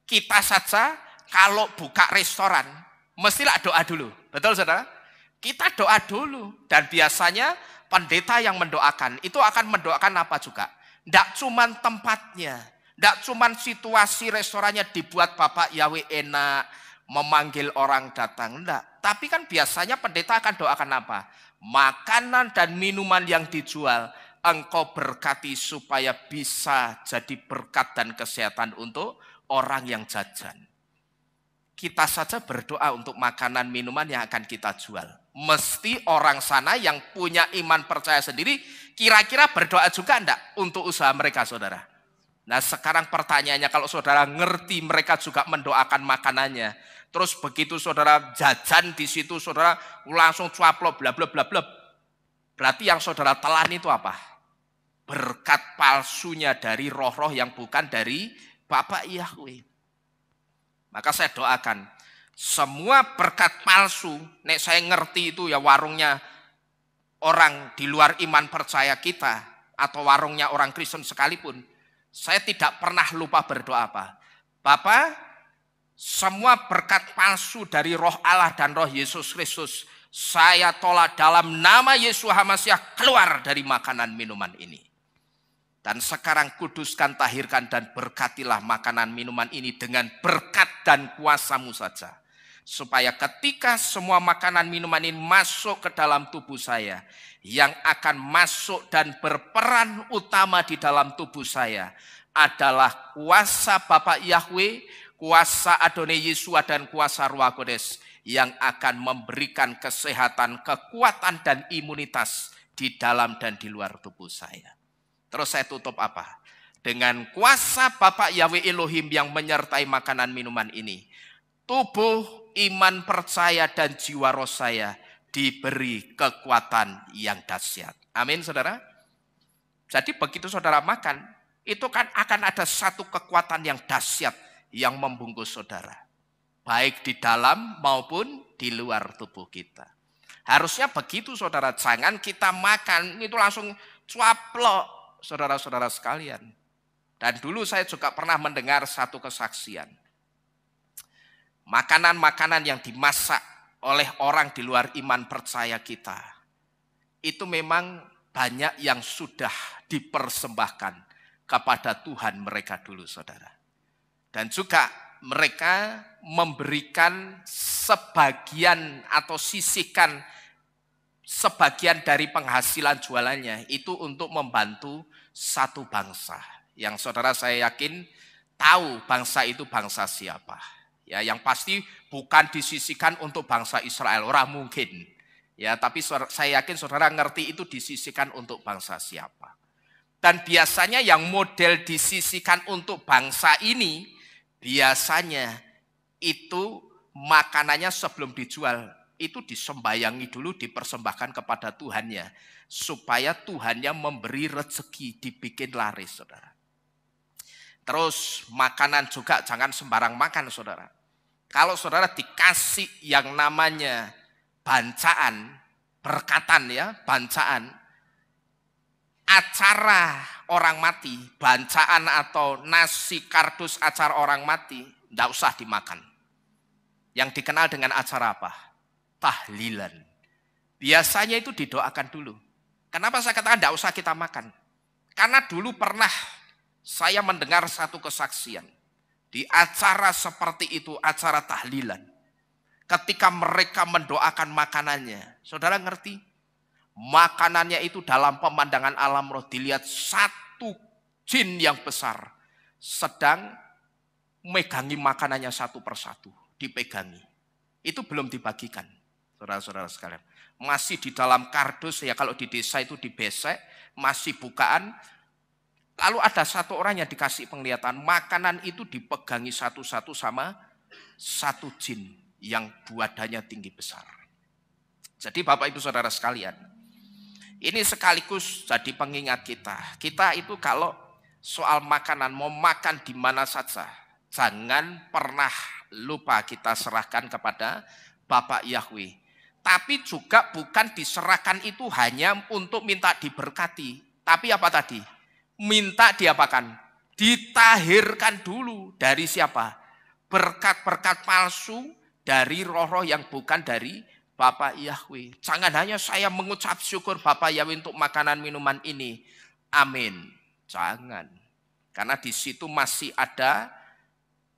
Kita saja kalau buka restoran, mestilah doa dulu. Betul saudara? Kita doa dulu. Dan biasanya pendeta yang mendoakan, itu akan mendoakan apa juga? Tidak cuma tempatnya, tidak cuma situasi restorannya dibuat Bapak Yahweh enak, memanggil orang datang. Tidak. Tapi kan biasanya pendeta akan doakan apa? Makanan dan minuman yang dijual, Engkau berkati supaya bisa jadi berkat dan kesehatan untuk orang yang jajan. Kita saja berdoa untuk makanan minuman yang akan kita jual. Mesti orang sana yang punya iman percaya sendiri kira-kira berdoa juga enggak untuk usaha mereka saudara. Nah sekarang pertanyaannya, kalau saudara ngerti mereka juga mendoakan makanannya, terus begitu saudara jajan di situ saudara langsung cuaplok bla bla bla bla, berarti yang saudara telan itu apa? Berkat palsunya dari roh-roh yang bukan dari Bapak Yahweh. Maka saya doakan semua berkat palsu, nek saya ngerti itu ya warungnya orang di luar iman percaya kita atau warungnya orang Kristen sekalipun, saya tidak pernah lupa berdoa apa? Bapak, semua berkat palsu dari roh Allah dan roh Yesus Kristus, saya tolak dalam nama Yesus HaMasiah, keluar dari makanan minuman ini. Dan sekarang kuduskan, tahirkan, dan berkatilah makanan minuman ini dengan berkat dan kuasa-Mu saja. Supaya ketika semua makanan minuman ini masuk ke dalam tubuh saya, yang akan masuk dan berperan utama di dalam tubuh saya adalah kuasa Bapak Yahweh, kuasa Adonai Yesua, dan kuasa Ruach Kudus yang akan memberikan kesehatan, kekuatan, dan imunitas di dalam dan di luar tubuh saya. Terus saya tutup apa? Dengan kuasa Bapak Yahweh Elohim yang menyertai makanan minuman ini, tubuh, iman percaya, dan jiwa roh saya diberi kekuatan yang dahsyat. Amin saudara. Jadi begitu saudara makan, itu kan akan ada satu kekuatan yang dahsyat yang membungkus saudara. Baik di dalam maupun di luar tubuh kita. Harusnya begitu saudara, jangan kita makan itu langsung cuaplok. Saudara-saudara sekalian. Dan dulu saya juga pernah mendengar satu kesaksian. Makanan-makanan yang dimasak oleh orang di luar iman percaya kita, itu memang banyak yang sudah dipersembahkan kepada Tuhan mereka dulu saudara. Dan juga mereka memberikan sebagian atau sisihkan sebagian dari penghasilan jualannya itu untuk membantu satu bangsa. Yang saudara saya yakin tahu bangsa itu bangsa siapa. Ya, yang pasti bukan disisihkan untuk bangsa Israel, orang mungkin. Ya, tapi saya yakin saudara ngerti itu disisihkan untuk bangsa siapa. Dan biasanya yang model disisihkan untuk bangsa ini, biasanya itu makanannya sebelum dijual itu disembayangi dulu, dipersembahkan kepada Tuhannya, supaya Tuhannya memberi rezeki, dibikin laris, saudara. Terus makanan juga jangan sembarang makan, saudara. Kalau saudara dikasih yang namanya bancaan, berkatan ya, bancaan, acara orang mati, bancaan atau nasi kardus acara orang mati, tidak usah dimakan. Yang dikenal dengan acara apa? Tahlilan. Biasanya itu didoakan dulu. Kenapa saya katakan tidak usah kita makan? Karena dulu pernah saya mendengar satu kesaksian. Di acara seperti itu, acara tahlilan. Ketika mereka mendoakan makanannya, saudara ngerti? Makanannya itu dalam pemandangan alam roh dilihat satu jin yang besar sedang megangi makanannya satu persatu. dipegangi. Itu belum dibagikan, saudara-saudara sekalian. Masih di dalam kardus, ya kalau di desa itu dibesek, masih bukaan. Lalu ada satu orang yang dikasih penglihatan, makanan itu dipegangi satu-satu sama satu jin yang badannya tinggi besar. Jadi Bapak Ibu Saudara sekalian, ini sekaligus jadi pengingat kita. Kita itu kalau soal makanan, mau makan di mana saja, jangan pernah lupa kita serahkan kepada Bapak Yahweh. Tapi juga bukan diserahkan itu hanya untuk minta diberkati. Tapi apa tadi? Minta diapakan? Ditahirkan dulu. Dari siapa? Berkat-berkat palsu dari roh-roh yang bukan dari Bapak Yahweh. Jangan hanya saya mengucap syukur Bapak Yahweh untuk makanan minuman ini. Amin. Jangan. Karena di situ masih ada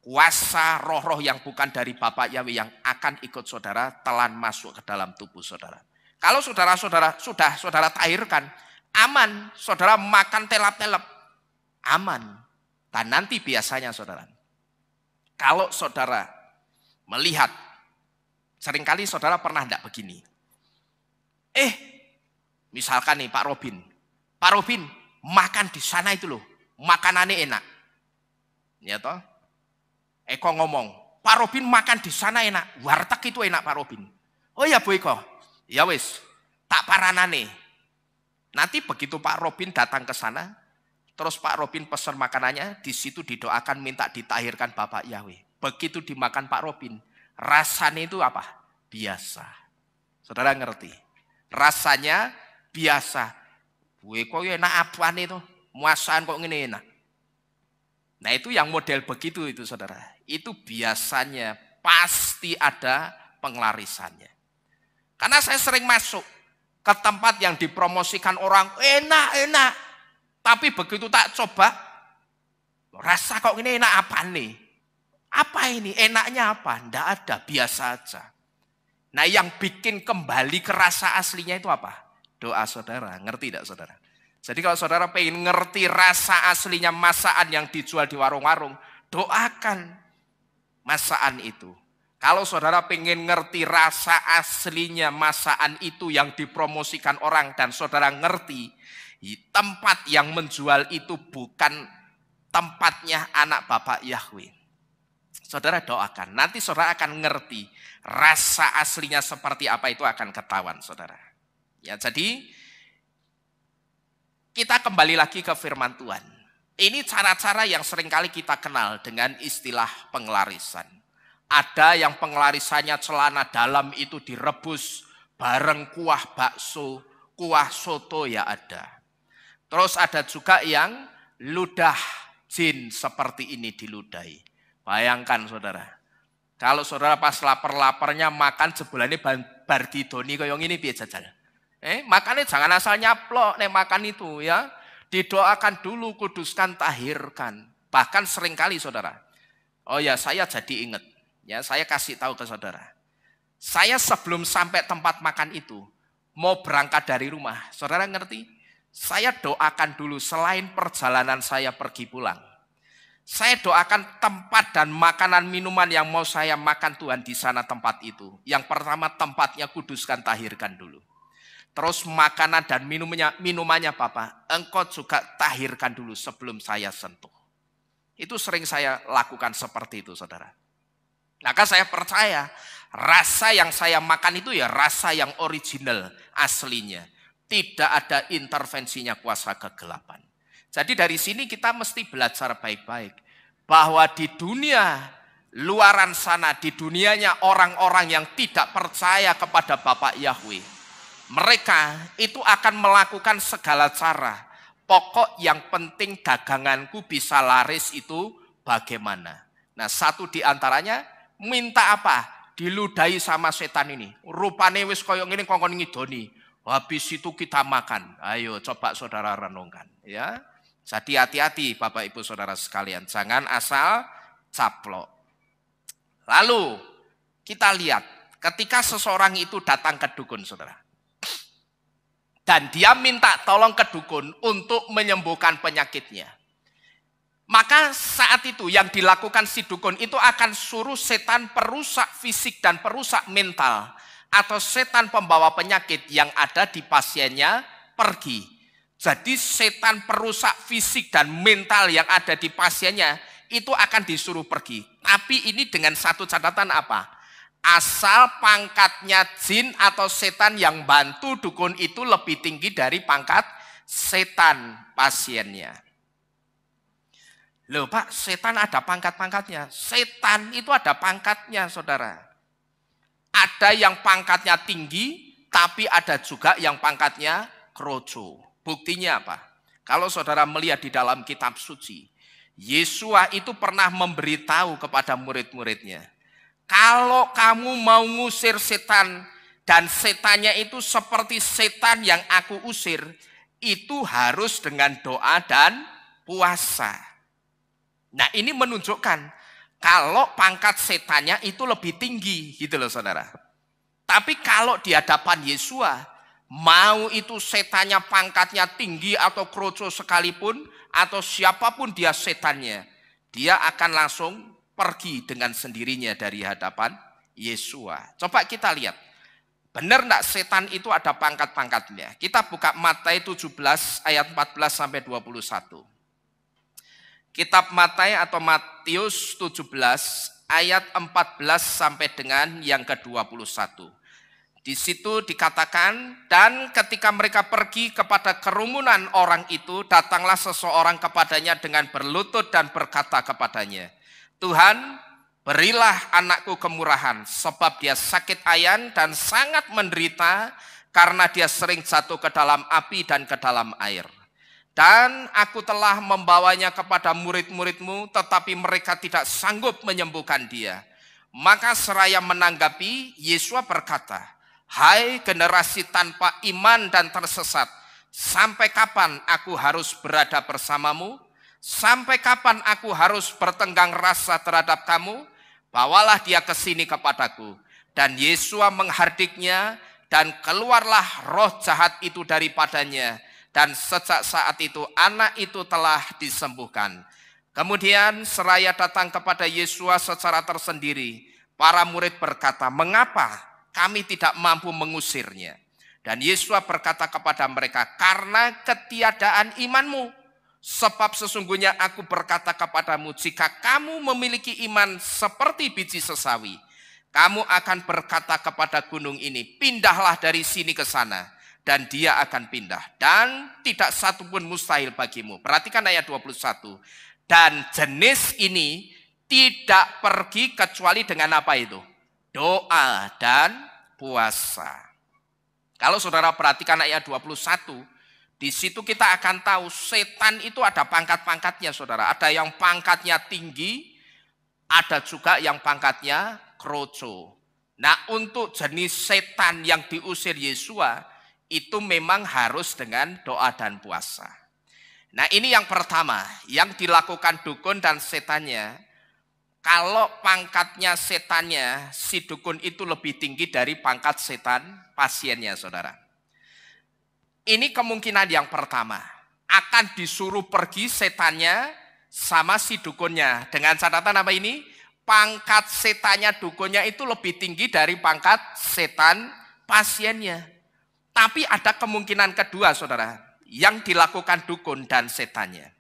kuasa roh-roh yang bukan dari Bapak Yahweh yang akan ikut saudara telan masuk ke dalam tubuh saudara. Kalau saudara-saudara sudah saudara tahirkan, aman. Saudara makan telap-telap, aman. Dan nanti biasanya saudara, kalau saudara melihat, seringkali saudara pernah enggak begini. Misalkan nih Pak Robin makan di sana itu loh, makanannya enak. Ya toh? Eko ngomong, Pak Robin makan di sana enak, warteg itu enak Pak Robin. Oh ya Bu Eko, ya wis, tak paranane. Nanti begitu Pak Robin datang ke sana, terus Pak Robin pesan makanannya, di situ didoakan minta ditahirkan Bapak Yahweh. Begitu dimakan Pak Robin, rasanya itu apa? Biasa. Saudara ngerti? Rasanya biasa. Bu Eko enak apaan itu? Muasaan kok ngene enak. Nah itu yang model begitu itu saudara. Itu biasanya pasti ada penglarisannya. Karena saya sering masuk ke tempat yang dipromosikan orang enak-enak. Tapi begitu tak coba, rasa kok ini enak apa nih? Apa ini? Enaknya apa? Enggak ada, biasa aja. Nah yang bikin kembali ke rasa aslinya itu apa? Doa saudara, ngerti tidak saudara? Jadi kalau saudara pengen ngerti rasa aslinya masakan yang dijual di warung-warung, doakan masakan itu. Kalau saudara pengen ngerti rasa aslinya masakan itu yang dipromosikan orang dan saudara ngerti, tempat yang menjual itu bukan tempatnya anak Bapak Yahweh. Saudara doakan, nanti saudara akan ngerti rasa aslinya seperti apa itu akan ketahuan saudara. Ya, jadi kita kembali lagi ke firman Tuhan. Ini cara-cara yang seringkali kita kenal dengan istilah penglarisan. Ada yang penglarisannya celana dalam itu direbus bareng kuah bakso, kuah soto ya ada. Terus ada juga yang ludah jin seperti ini diludahi. Bayangkan saudara, kalau saudara pas lapar-laparnya makan sebulannya bar didoni kayak ini piye jajal. Makannya jangan asal nyaplok nek makan itu ya. Didoakan dulu, kuduskan, tahirkan. Bahkan seringkali saudara. Oh ya, saya jadi ingat. Ya, saya kasih tahu ke saudara. Saya sebelum sampai tempat makan itu mau berangkat dari rumah. Saudara ngerti? Saya doakan dulu selain perjalanan saya pergi pulang. Saya doakan tempat dan makanan minuman yang mau saya makan Tuhan di sana tempat itu. Yang pertama tempatnya kuduskan, tahirkan dulu. Terus makanan dan minumannya Bapak, engkau juga tahirkan dulu sebelum saya sentuh. Itu sering saya lakukan seperti itu saudara. Maka saya percaya rasa yang saya makan itu ya rasa yang original aslinya. Tidak ada intervensinya kuasa kegelapan. Jadi dari sini kita mesti belajar baik-baik. Bahwa di dunia luaran sana, di dunianya orang-orang yang tidak percaya kepada Bapak Yahweh. Mereka itu akan melakukan segala cara. Pokok yang penting daganganku bisa laris itu bagaimana. Nah satu di antaranya minta apa? Diludahi sama setan ini. Rupane wis koyong ini kongkon ngidoni. Habis itu kita makan. Ayo coba saudara renungkan. Ya. Jadi hati-hati Bapak Ibu Saudara sekalian. Jangan asal caplok. Lalu kita lihat ketika seseorang itu datang ke dukun saudara. Dan dia minta tolong ke dukun untuk menyembuhkan penyakitnya. Maka saat itu yang dilakukan si dukun itu akan suruh setan perusak fisik dan perusak mental atau setan pembawa penyakit yang ada di pasiennya pergi. Jadi setan perusak fisik dan mental yang ada di pasiennya itu akan disuruh pergi. Tapi ini dengan satu catatan apa? Asal pangkatnya jin atau setan yang bantu dukun itu lebih tinggi dari pangkat setan pasiennya. Loh Pak, setan ada pangkat-pangkatnya. Setan itu ada pangkatnya, saudara. Ada yang pangkatnya tinggi, tapi ada juga yang pangkatnya kroco. Buktinya apa? Kalau saudara melihat di dalam kitab suci, Yesua itu pernah memberitahu kepada murid-muridnya, kalau kamu mau ngusir setan, dan setannya itu seperti setan yang aku usir, itu harus dengan doa dan puasa. Nah ini menunjukkan kalau pangkat setannya itu lebih tinggi gitu loh saudara. Tapi kalau di hadapan Yesua, mau itu setannya pangkatnya tinggi atau kroco sekalipun, atau siapapun dia setannya, dia akan langsung pergi dengan sendirinya dari hadapan Yesua. Coba kita lihat, benar enggak setan itu ada pangkat-pangkatnya? Kita buka Matius 17 ayat 14 sampai 21. Kitab Matius atau Matius 17 ayat 14 sampai dengan yang ke-21. Di situ dikatakan, dan ketika mereka pergi kepada kerumunan orang itu, datanglah seseorang kepadanya dengan berlutut dan berkata kepadanya, Tuhan, berilah anakku kemurahan, sebab dia sakit ayan dan sangat menderita, karena dia sering jatuh ke dalam api dan ke dalam air. Dan aku telah membawanya kepada murid-muridmu, tetapi mereka tidak sanggup menyembuhkan dia. Maka seraya menanggapi, Yesus berkata, Hai generasi tanpa iman dan tersesat, sampai kapan aku harus berada bersamamu? Sampai kapan aku harus bertenggang rasa terhadap kamu? Bawalah dia ke sini kepadaku. Dan Yesus menghardiknya, dan keluarlah roh jahat itu daripadanya. Dan sejak saat itu anak itu telah disembuhkan. Kemudian seraya datang kepada Yesus secara tersendiri. Para murid berkata, mengapa kami tidak mampu mengusirnya? Dan Yesus berkata kepada mereka, karena ketiadaan imanmu. Sebab sesungguhnya aku berkata kepadamu, jika kamu memiliki iman seperti biji sesawi, kamu akan berkata kepada gunung ini, pindahlah dari sini ke sana. Dan dia akan pindah. Dan tidak satu pun mustahil bagimu. Perhatikan ayat 21. Dan jenis ini tidak pergi kecuali dengan apa itu? Doa dan puasa. Kalau saudara perhatikan ayat 21. Di situ kita akan tahu setan itu ada pangkat-pangkatnya saudara. Ada yang pangkatnya tinggi. Ada juga yang pangkatnya kroco. Nah untuk jenis setan yang diusir Yesua, itu memang harus dengan doa dan puasa. Nah ini yang pertama, yang dilakukan dukun dan setannya. Kalau pangkatnya setannya, si dukun itu lebih tinggi dari pangkat setan pasiennya saudara. Ini kemungkinan yang pertama. Akan disuruh pergi setannya sama si dukunnya. Dengan catatan apa ini? Pangkat setannya dukunnya itu lebih tinggi dari pangkat setan pasiennya. Tapi ada kemungkinan kedua saudara, yang dilakukan dukun dan setannya.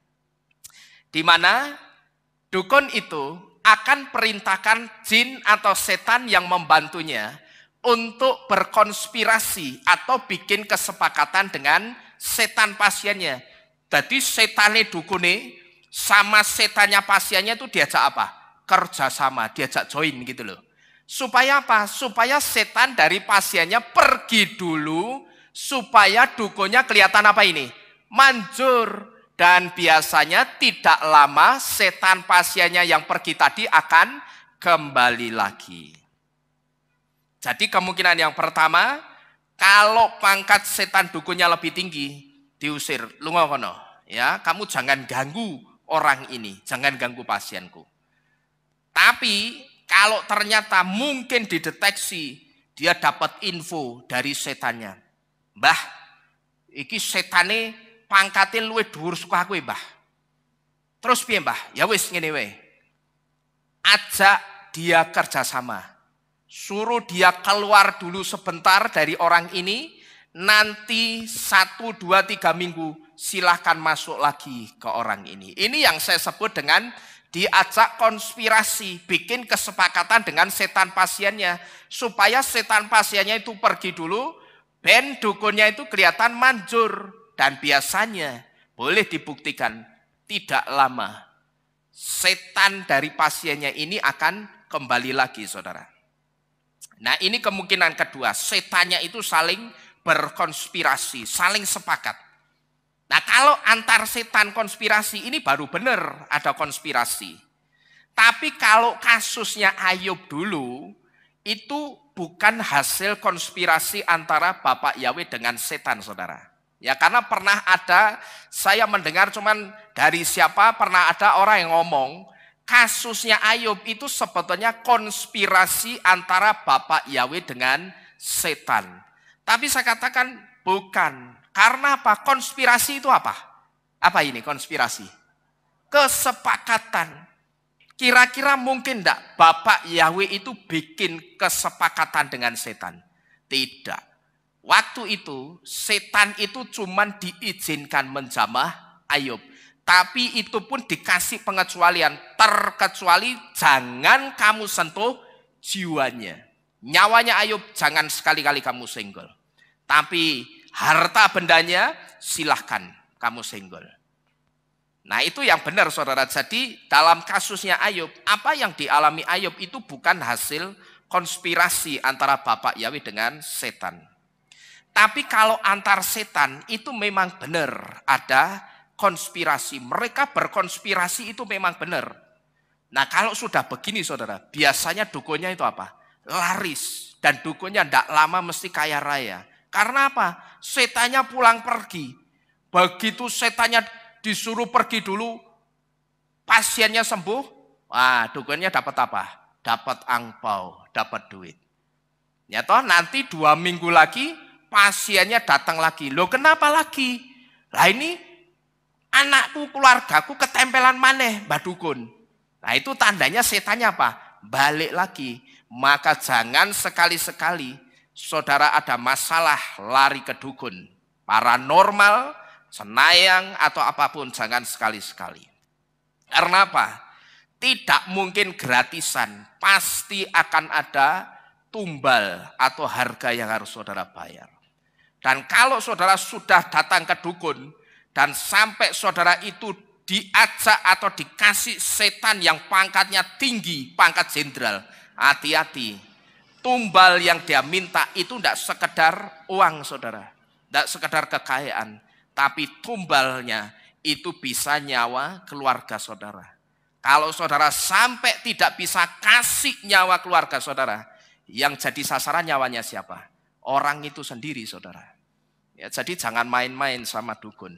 Di mana dukun itu akan perintahkan jin atau setan yang membantunya untuk berkonspirasi atau bikin kesepakatan dengan setan pasiennya. Jadi setannya dukune sama setannya pasiennya itu diajak apa? Kerjasama, diajak join gitu loh. Supaya apa? Supaya setan dari pasiennya pergi dulu, supaya dukunnya kelihatan apa ini? Manjur. Dan biasanya tidak lama setan pasiennya yang pergi tadi akan kembali lagi. Jadi kemungkinan yang pertama, kalau pangkat setan dukunnya lebih tinggi, diusir. Lunga kono, ya, kamu jangan ganggu orang ini, jangan ganggu pasienku. Tapi kalau ternyata mungkin dideteksi, dia dapat info dari setannya. Mbah, iki setane pangkatnya luwih dhuwur saka aku, Mbah. Terus piye Mbah? Ya wis ngene wae. Ajak dia kerjasama. Suruh dia keluar dulu sebentar dari orang ini. Nanti 1, 2, 3 minggu silahkan masuk lagi ke orang ini. Ini yang saya sebut dengan diajak konspirasi. Bikin kesepakatan dengan setan pasiennya. Supaya setan pasiennya itu pergi dulu. Ben dukunnya itu kelihatan manjur. Dan biasanya boleh dibuktikan tidak lama setan dari pasiennya ini akan kembali lagi, saudara. Nah, ini kemungkinan kedua, setannya itu saling berkonspirasi, saling sepakat. Nah, kalau antar setan konspirasi ini baru benar ada konspirasi. Tapi kalau kasusnya Ayub dulu, itu bukan hasil konspirasi antara Bapak Yahweh dengan setan, saudara. Ya, karena pernah ada, saya mendengar cuman dari siapa, pernah ada orang yang ngomong, kasusnya Ayub itu sebetulnya konspirasi antara Bapak Yahweh dengan setan. Tapi saya katakan bukan. Karena apa? Konspirasi itu apa? Apa ini konspirasi? Kesepakatan. Kira-kira mungkin enggak Bapak Yahweh itu bikin kesepakatan dengan setan? Tidak. Waktu itu setan itu cuman diizinkan menjamah Ayub. Tapi itu pun dikasih pengecualian. Terkecuali jangan kamu sentuh jiwanya. Nyawanya Ayub jangan sekali-kali kamu senggol. Tapi harta bendanya silahkan kamu senggol. Nah, itu yang benar, saudara. Jadi dalam kasusnya Ayub, apa yang dialami Ayub itu bukan hasil konspirasi antara Bapak Yahweh dengan setan. Tapi kalau antar setan itu memang benar ada konspirasi. Mereka berkonspirasi itu memang benar. Nah, kalau sudah begini, saudara, biasanya dukunnya itu apa? Laris. Dan dukunnya tidak lama mesti kaya raya. Karena apa? Setannya pulang pergi. Begitu setannya disuruh pergi dulu, pasiennya sembuh, wah, dukunnya dapat apa? Dapat angpau, dapat duit. Ya toh, nanti 2 minggu lagi pasiennya datang lagi. Loh, kenapa lagi? Lah ini anakku, keluargaku ketempelan maneh, Mbah Dukun. Nah, itu tandanya setannya apa? Balik lagi. Maka jangan sekali-sekali saudara ada masalah lari ke dukun. Paranormal, senayang, atau apapun, jangan sekali-sekali. Karena apa? Tidak mungkin gratisan. Pasti akan ada tumbal atau harga yang harus saudara bayar. Dan kalau saudara sudah datang ke dukun dan sampai saudara itu diajak atau dikasih setan yang pangkatnya tinggi, pangkat jenderal, hati-hati. Tumbal yang dia minta itu tidak sekedar uang, saudara. Tidak sekedar kekayaan. Tapi tumbalnya itu bisa nyawa keluarga saudara. Kalau saudara sampai tidak bisa kasih nyawa keluarga saudara, yang jadi sasaran nyawanya siapa? Orang itu sendiri, saudara. Ya, jadi jangan main-main sama dukun.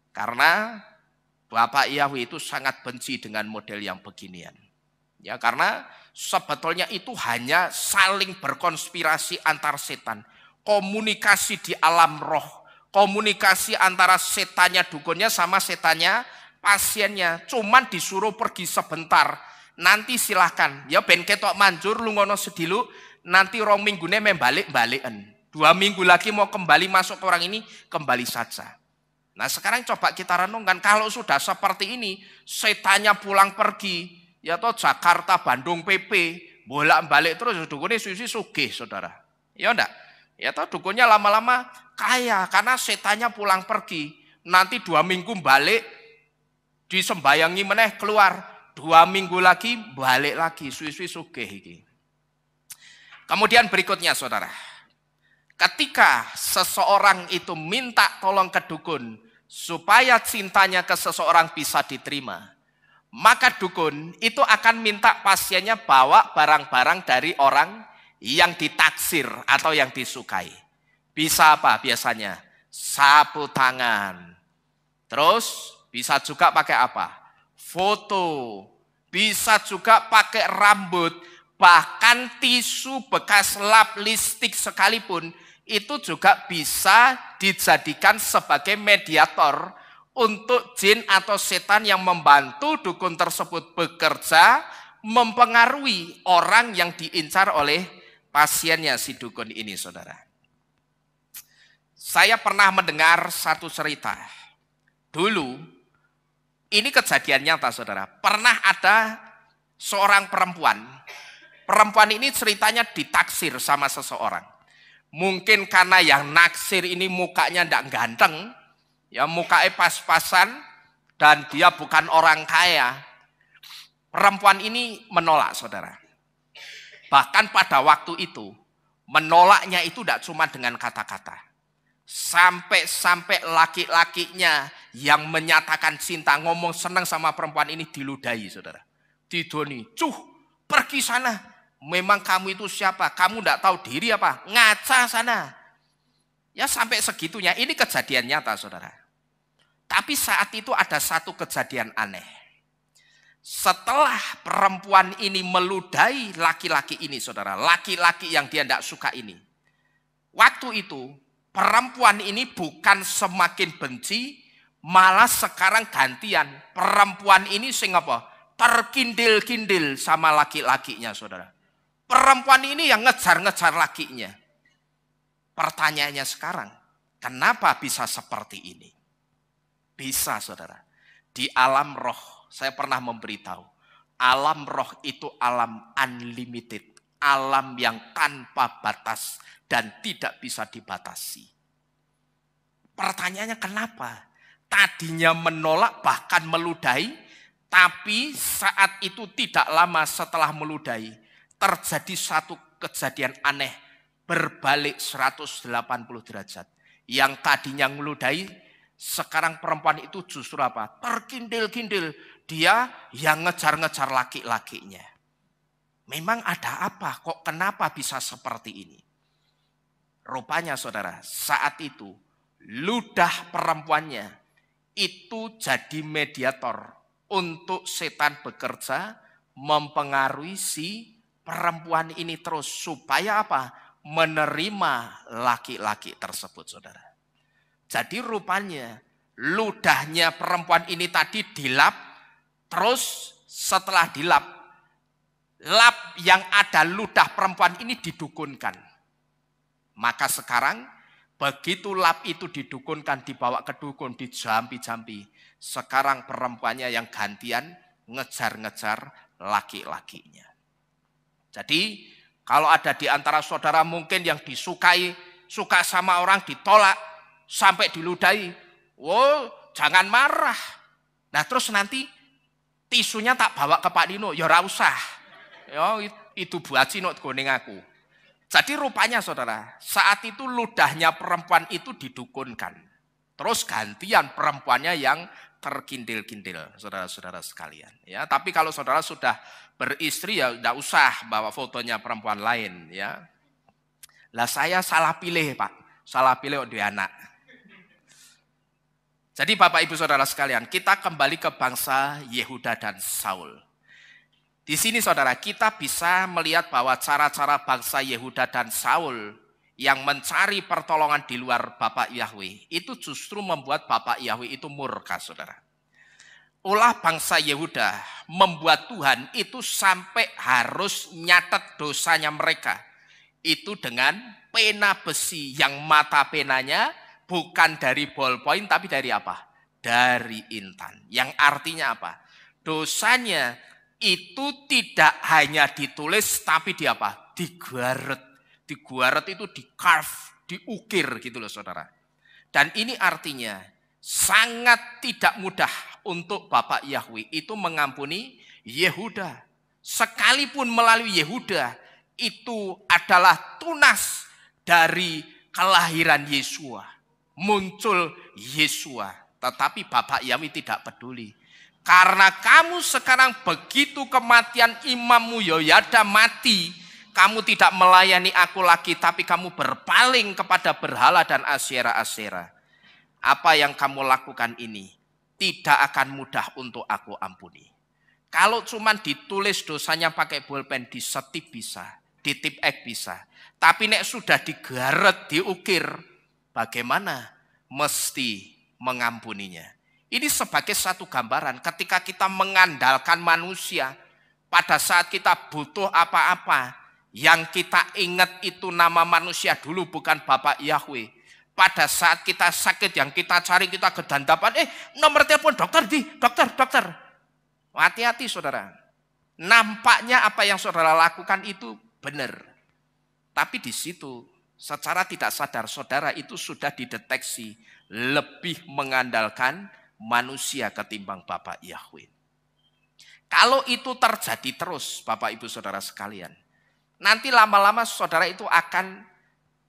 Karena Bapak Yahweh itu sangat benci dengan model yang beginian. Ya, karena sebetulnya itu hanya saling berkonspirasi antar setan. Komunikasi di alam roh. Komunikasi antara setannya dukunnya sama setannya pasiennya. Cuman disuruh pergi sebentar. Nanti silahkan. Ya ben ketok manjur lu ngono sedilu. Nanti 2 minggune membalik-balikan. 2 minggu lagi mau kembali masuk ke orang ini, kembali saja. Nah, sekarang coba kita renungkan, kalau sudah seperti ini, setannya pulang pergi, ya toh Jakarta, Bandung, PP, bolak-balik terus, dukunnya susi sugih, saudara. Ya enggak? Ya toh dukunnya lama-lama kaya, karena setannya pulang pergi. Nanti 2 minggu balik, disembayangi meneh keluar. 2 minggu lagi, balik lagi, susi sugih iki. Kemudian berikutnya, saudara. Ketika seseorang itu minta tolong ke dukun supaya cintanya ke seseorang bisa diterima, maka dukun itu akan minta pasiennya bawa barang-barang dari orang yang ditaksir atau yang disukai. Bisa apa biasanya? Sapu tangan. Terus bisa juga pakai apa? Foto. Bisa juga pakai rambut. Bahkan tisu bekas lap lipstik sekalipun itu juga bisa dijadikan sebagai mediator untuk jin atau setan yang membantu dukun tersebut bekerja mempengaruhi orang yang diincar oleh pasiennya si dukun ini, saudara. Saya pernah mendengar satu cerita. Dulu, ini kejadian nyata, saudara. Pernah ada seorang perempuan. Perempuan ini ceritanya ditaksir sama seseorang. Mungkin karena yang naksir ini mukanya tidak ganteng, ya mukanya pas-pasan, dan dia bukan orang kaya. Perempuan ini menolak, saudara. Bahkan pada waktu itu, menolaknya itu tidak cuma dengan kata-kata. Sampai laki-lakinya yang menyatakan cinta, ngomong senang sama perempuan ini diludahi, saudara. Didoni, cuh, pergi sana. Memang kamu itu siapa? Kamu tidak tahu diri apa? Ngaca sana. Ya sampai segitunya, ini kejadian nyata, saudara. Tapi saat itu ada satu kejadian aneh. Setelah perempuan ini meludahi laki-laki ini, saudara, laki-laki yang dia tidak suka ini. Waktu itu, perempuan ini bukan semakin benci, malah sekarang gantian. Perempuan ini sing apa? Terkindil-kindil sama laki-lakinya, saudara. Perempuan ini yang ngejar-ngejar lakinya. Pertanyaannya sekarang, kenapa bisa seperti ini? Bisa, saudara. Di alam roh, saya pernah memberitahu, alam roh itu alam unlimited, alam yang tanpa batas dan tidak bisa dibatasi. Pertanyaannya kenapa? Tadinya menolak bahkan meludahi, tapi saat itu tidak lama setelah meludahi, terjadi satu kejadian aneh, berbalik 180 derajat. Yang tadinya meludahi, sekarang perempuan itu justru apa? Terkindil-kindil. Dia yang ngejar-ngejar laki-lakinya. Memang ada apa? Kok kenapa bisa seperti ini? Rupanya, saudara, saat itu ludah perempuannya itu jadi mediator untuk setan bekerja mempengaruhi si perempuan ini terus supaya apa? Menerima laki-laki tersebut, saudara. Jadi rupanya ludahnya perempuan ini tadi dilap, terus setelah dilap, lap yang ada ludah perempuan ini didukunkan. Maka sekarang begitu lap itu didukunkan, dibawa ke dukun, dijampi-jampi. Sekarang perempuannya yang gantian ngejar-ngejar laki-lakinya. Jadi kalau ada di antara saudara mungkin yang suka sama orang ditolak sampai diludahi, wow, jangan marah. Nah terus nanti tisunya tak bawa ke Pak Dino, ya ora usah. Ya itu buat Cino goning aku. Jadi rupanya, saudara, saat itu ludahnya perempuan itu didukunkan. Terus gantian perempuannya yang terkindil-kindil, saudara-saudara sekalian. Ya, tapi kalau saudara sudah beristri ya tidak usah bawa fotonya perempuan lain. Ya, lah saya salah pilih, Pak, salah pilih untuk anak. Jadi Bapak Ibu Saudara sekalian, kita kembali ke bangsa Yehuda dan Saul. Di sini, saudara, kita bisa melihat bahwa cara-cara bangsa Yehuda dan Saul yang mencari pertolongan di luar Bapak Yahweh, itu justru membuat Bapak Yahweh itu murka, saudara. Ulah bangsa Yehuda membuat Tuhan itu sampai harus nyatet dosanya mereka. Itu dengan pena besi yang mata penanya bukan dari ballpoint tapi dari apa? Dari intan. Yang artinya apa? Dosanya itu tidak hanya ditulis tapi di apa? Digaret. Diguaret itu di carve, diukir gitu loh, saudara. Dan ini artinya sangat tidak mudah untuk Bapak Yahweh itu mengampuni Yehuda. Sekalipun melalui Yehuda itu adalah tunas dari kelahiran Yesua. Muncul Yesua. Tetapi Bapak Yahweh tidak peduli. Karena kamu sekarang begitu kematian imammu Yoyada mati, kamu tidak melayani aku lagi, tapi kamu berpaling kepada berhala dan asyera-asyera. Apa yang kamu lakukan ini tidak akan mudah untuk aku ampuni. Kalau cuma ditulis dosanya pakai bolpen, disetip bisa, ditip ek bisa. Tapi nek sudah digaret, diukir, bagaimana? Mesti mengampuninya. Ini sebagai satu gambaran ketika kita mengandalkan manusia, pada saat kita butuh apa-apa, yang kita ingat itu nama manusia dulu, bukan Bapak Yahweh. Pada saat kita sakit, yang kita cari, kita kedandapan, nomor telepon dokter, dokter. Hati-hati saudara. Nampaknya apa yang saudara lakukan itu benar. Tapi di situ secara tidak sadar saudara itu sudah dideteksi lebih mengandalkan manusia ketimbang Bapak Yahweh. Kalau itu terjadi terus Bapak Ibu Saudara sekalian, nanti lama-lama saudara itu akan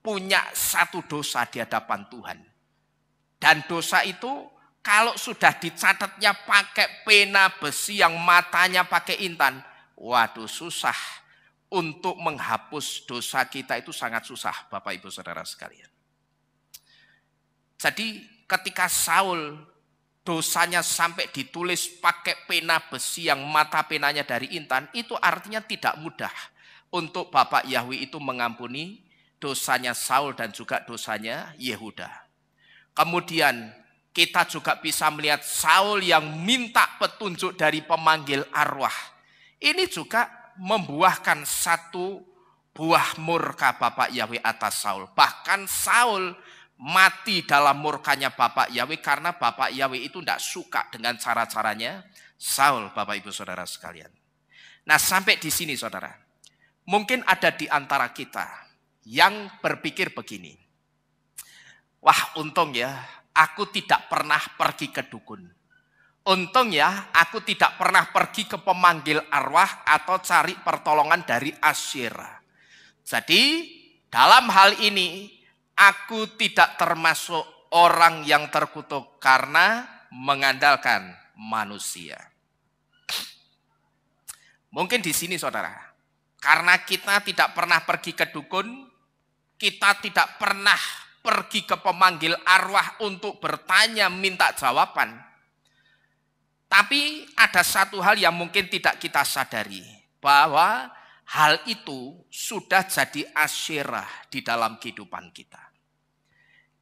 punya satu dosa di hadapan Tuhan. Dan dosa itu kalau sudah dicatatnya pakai pena besi yang matanya pakai intan, waduh susah untuk menghapus dosa kita, itu sangat susah Bapak Ibu Saudara sekalian. Jadi ketika Saul dosanya sampai ditulis pakai pena besi yang mata penanya dari intan, itu artinya tidak mudah untuk Bapak Yahweh itu mengampuni dosanya Saul dan juga dosanya Yehuda. Kemudian kita juga bisa melihat Saul yang minta petunjuk dari pemanggil arwah. Ini juga membuahkan satu buah murka Bapak Yahweh atas Saul. Bahkan Saul mati dalam murkanya Bapak Yahweh karena Bapak Yahweh itu tidak suka dengan cara-caranya Saul, Bapak Ibu Saudara sekalian. Nah, sampai di sini saudara, mungkin ada di antara kita yang berpikir begini, wah untung ya aku tidak pernah pergi ke dukun. Untung ya aku tidak pernah pergi ke pemanggil arwah atau cari pertolongan dari Asyera. Jadi dalam hal ini aku tidak termasuk orang yang terkutuk karena mengandalkan manusia. Mungkin di sini saudara, karena kita tidak pernah pergi ke dukun, kita tidak pernah pergi ke pemanggil arwah untuk bertanya minta jawaban. Tapi ada satu hal yang mungkin tidak kita sadari, bahwa hal itu sudah jadi Asyera di dalam kehidupan kita.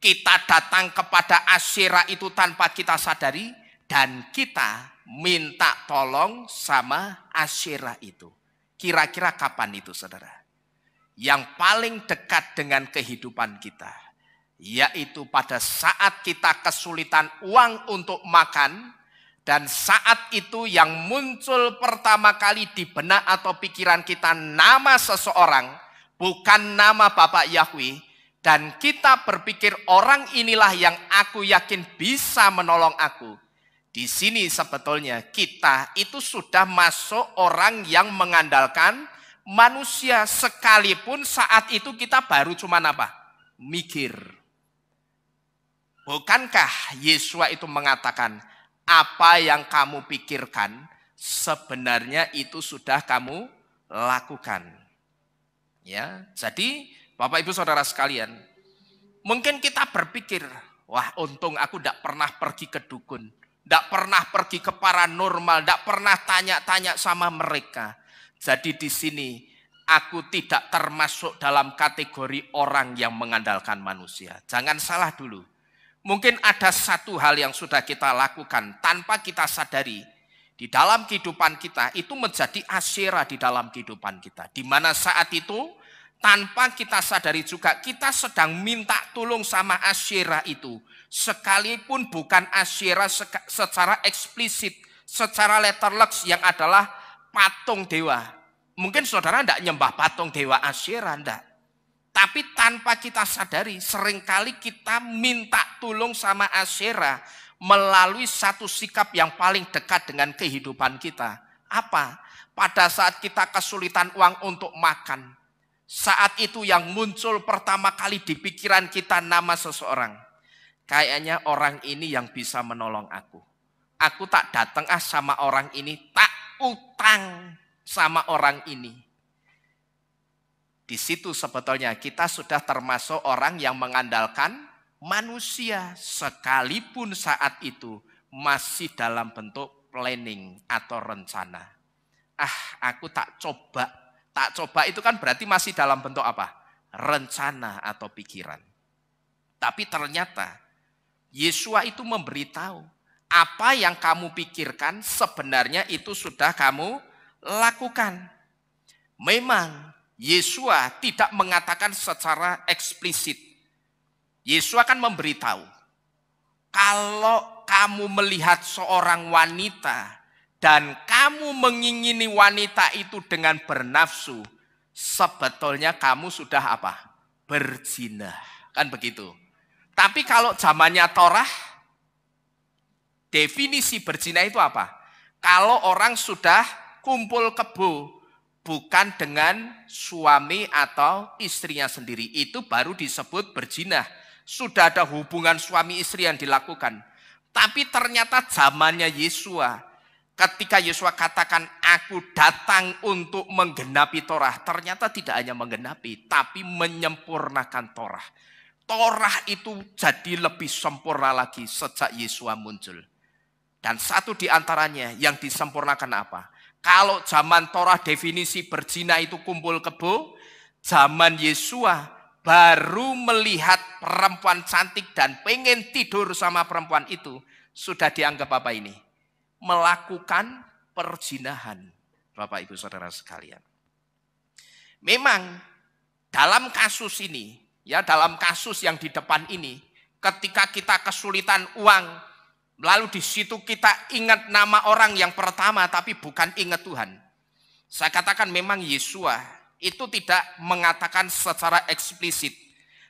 Kita datang kepada Asyera itu tanpa kita sadari, dan kita minta tolong sama Asyera itu. Kira-kira kapan itu saudara? Yang paling dekat dengan kehidupan kita, yaitu pada saat kita kesulitan uang untuk makan, dan saat itu yang muncul pertama kali di benak atau pikiran kita nama seseorang, bukan nama Bapak Yahweh, dan kita berpikir orang inilah yang aku yakin bisa menolong aku. Di sini sebetulnya kita itu sudah masuk orang yang mengandalkan manusia, sekalipun saat itu kita baru cuma apa? Mikir. Bukankah Yesua itu mengatakan, apa yang kamu pikirkan sebenarnya itu sudah kamu lakukan. Ya, jadi Bapak Ibu Saudara sekalian, mungkin kita berpikir, wah untung aku tidak pernah pergi ke dukun, tidak pernah pergi ke paranormal, tidak pernah tanya-tanya sama mereka. Jadi di sini aku tidak termasuk dalam kategori orang yang mengandalkan manusia. Jangan salah dulu. Mungkin ada satu hal yang sudah kita lakukan tanpa kita sadari. Di dalam kehidupan kita itu menjadi Asyera di dalam kehidupan kita. Di mana saat itu tanpa kita sadari juga kita sedang minta tolong sama Asyera itu. Sekalipun bukan Asyera secara eksplisit, secara letterlux yang adalah patung dewa. Mungkin saudara tidak nyembah patung dewa Asyera, enggak. Tapi tanpa kita sadari, seringkali kita minta tolong sama Asyera melalui satu sikap yang paling dekat dengan kehidupan kita. Apa? Pada saat kita kesulitan uang untuk makan, saat itu yang muncul pertama kali di pikiran kita nama seseorang. Kayaknya orang ini yang bisa menolong aku. Aku tak datang sama orang ini, tak utang sama orang ini. Di situ sebetulnya kita sudah termasuk orang yang mengandalkan manusia, sekalipun saat itu masih dalam bentuk planning atau rencana. Aku tak coba. Tak coba itu kan berarti masih dalam bentuk apa? Rencana atau pikiran. Tapi ternyata Yesua itu memberitahu, Apa yang kamu pikirkan sebenarnya itu sudah kamu lakukan. Memang Yesua tidak mengatakan secara eksplisit. Yesua kan memberitahu, kalau kamu melihat seorang wanita dan kamu mengingini wanita itu dengan bernafsu, sebetulnya kamu sudah apa? Berzina. Kan begitu. Tapi kalau zamannya Torah, definisi berzina itu apa? Kalau orang sudah kumpul kebo, bukan dengan suami atau istrinya sendiri, itu baru disebut berzina. Sudah ada hubungan suami istri yang dilakukan. Tapi ternyata zamannya Yesua, ketika Yesua katakan aku datang untuk menggenapi Torah, ternyata tidak hanya menggenapi, tapi menyempurnakan Torah. Torah itu jadi lebih sempurna lagi sejak Yesua muncul. Dan satu di antaranya yang disempurnakan apa? Kalau zaman Torah definisi berzina itu kumpul kebo, zaman Yesua baru melihat perempuan cantik dan pengen tidur sama perempuan itu, sudah dianggap apa ini? Melakukan perzinahan. Bapak Ibu Saudara sekalian. Memang dalam kasus ini, ya dalam kasus yang di depan ini, ketika kita kesulitan uang, lalu di situ kita ingat nama orang yang pertama tapi bukan ingat Tuhan. Saya katakan memang Yesua itu tidak mengatakan secara eksplisit.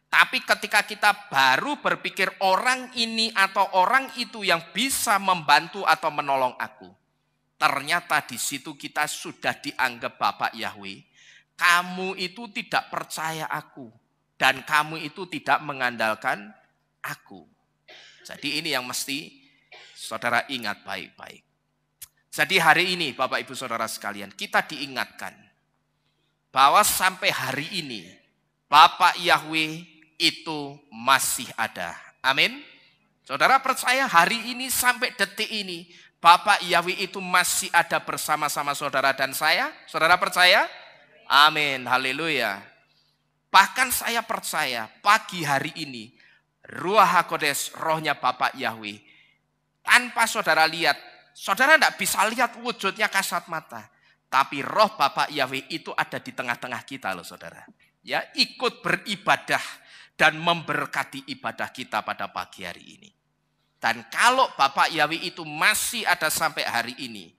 Tapi ketika kita baru berpikir orang ini atau orang itu yang bisa membantu atau menolong aku, ternyata di situ kita sudah dianggap Bapak Yahweh. Kamu itu tidak percaya aku dan kamu itu tidak mengandalkan aku. Jadi ini yang mesti saudara ingat baik-baik. Jadi hari ini Bapak Ibu Saudara sekalian, kita diingatkan bahwa sampai hari ini Bapak Yahweh itu masih ada. Amin. Saudara percaya hari ini sampai detik ini Bapak Yahweh itu masih ada bersama-sama saudara dan saya? Saudara percaya? Amin. Haleluya. Bahkan saya percaya pagi hari ini Ruach HaKodes, rohnya Bapak Yahweh, tanpa saudara lihat, saudara tidak bisa lihat wujudnya kasat mata. Tapi roh Bapak Yahweh itu ada di tengah-tengah kita loh saudara. Ya, ikut beribadah dan memberkati ibadah kita pada pagi hari ini. Dan kalau Bapak Yahweh itu masih ada sampai hari ini,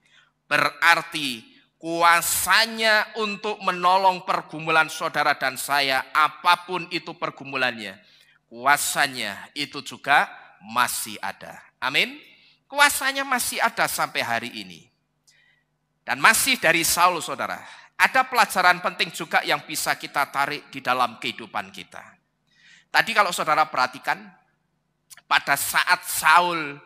berarti kuasanya untuk menolong pergumulan saudara dan saya, apapun itu pergumulannya, kuasanya itu juga masih ada. Amin. Kuasanya masih ada sampai hari ini. Dan masih dari Saul saudara, ada pelajaran penting juga yang bisa kita tarik di dalam kehidupan kita. Tadi kalau saudara perhatikan, pada saat Saul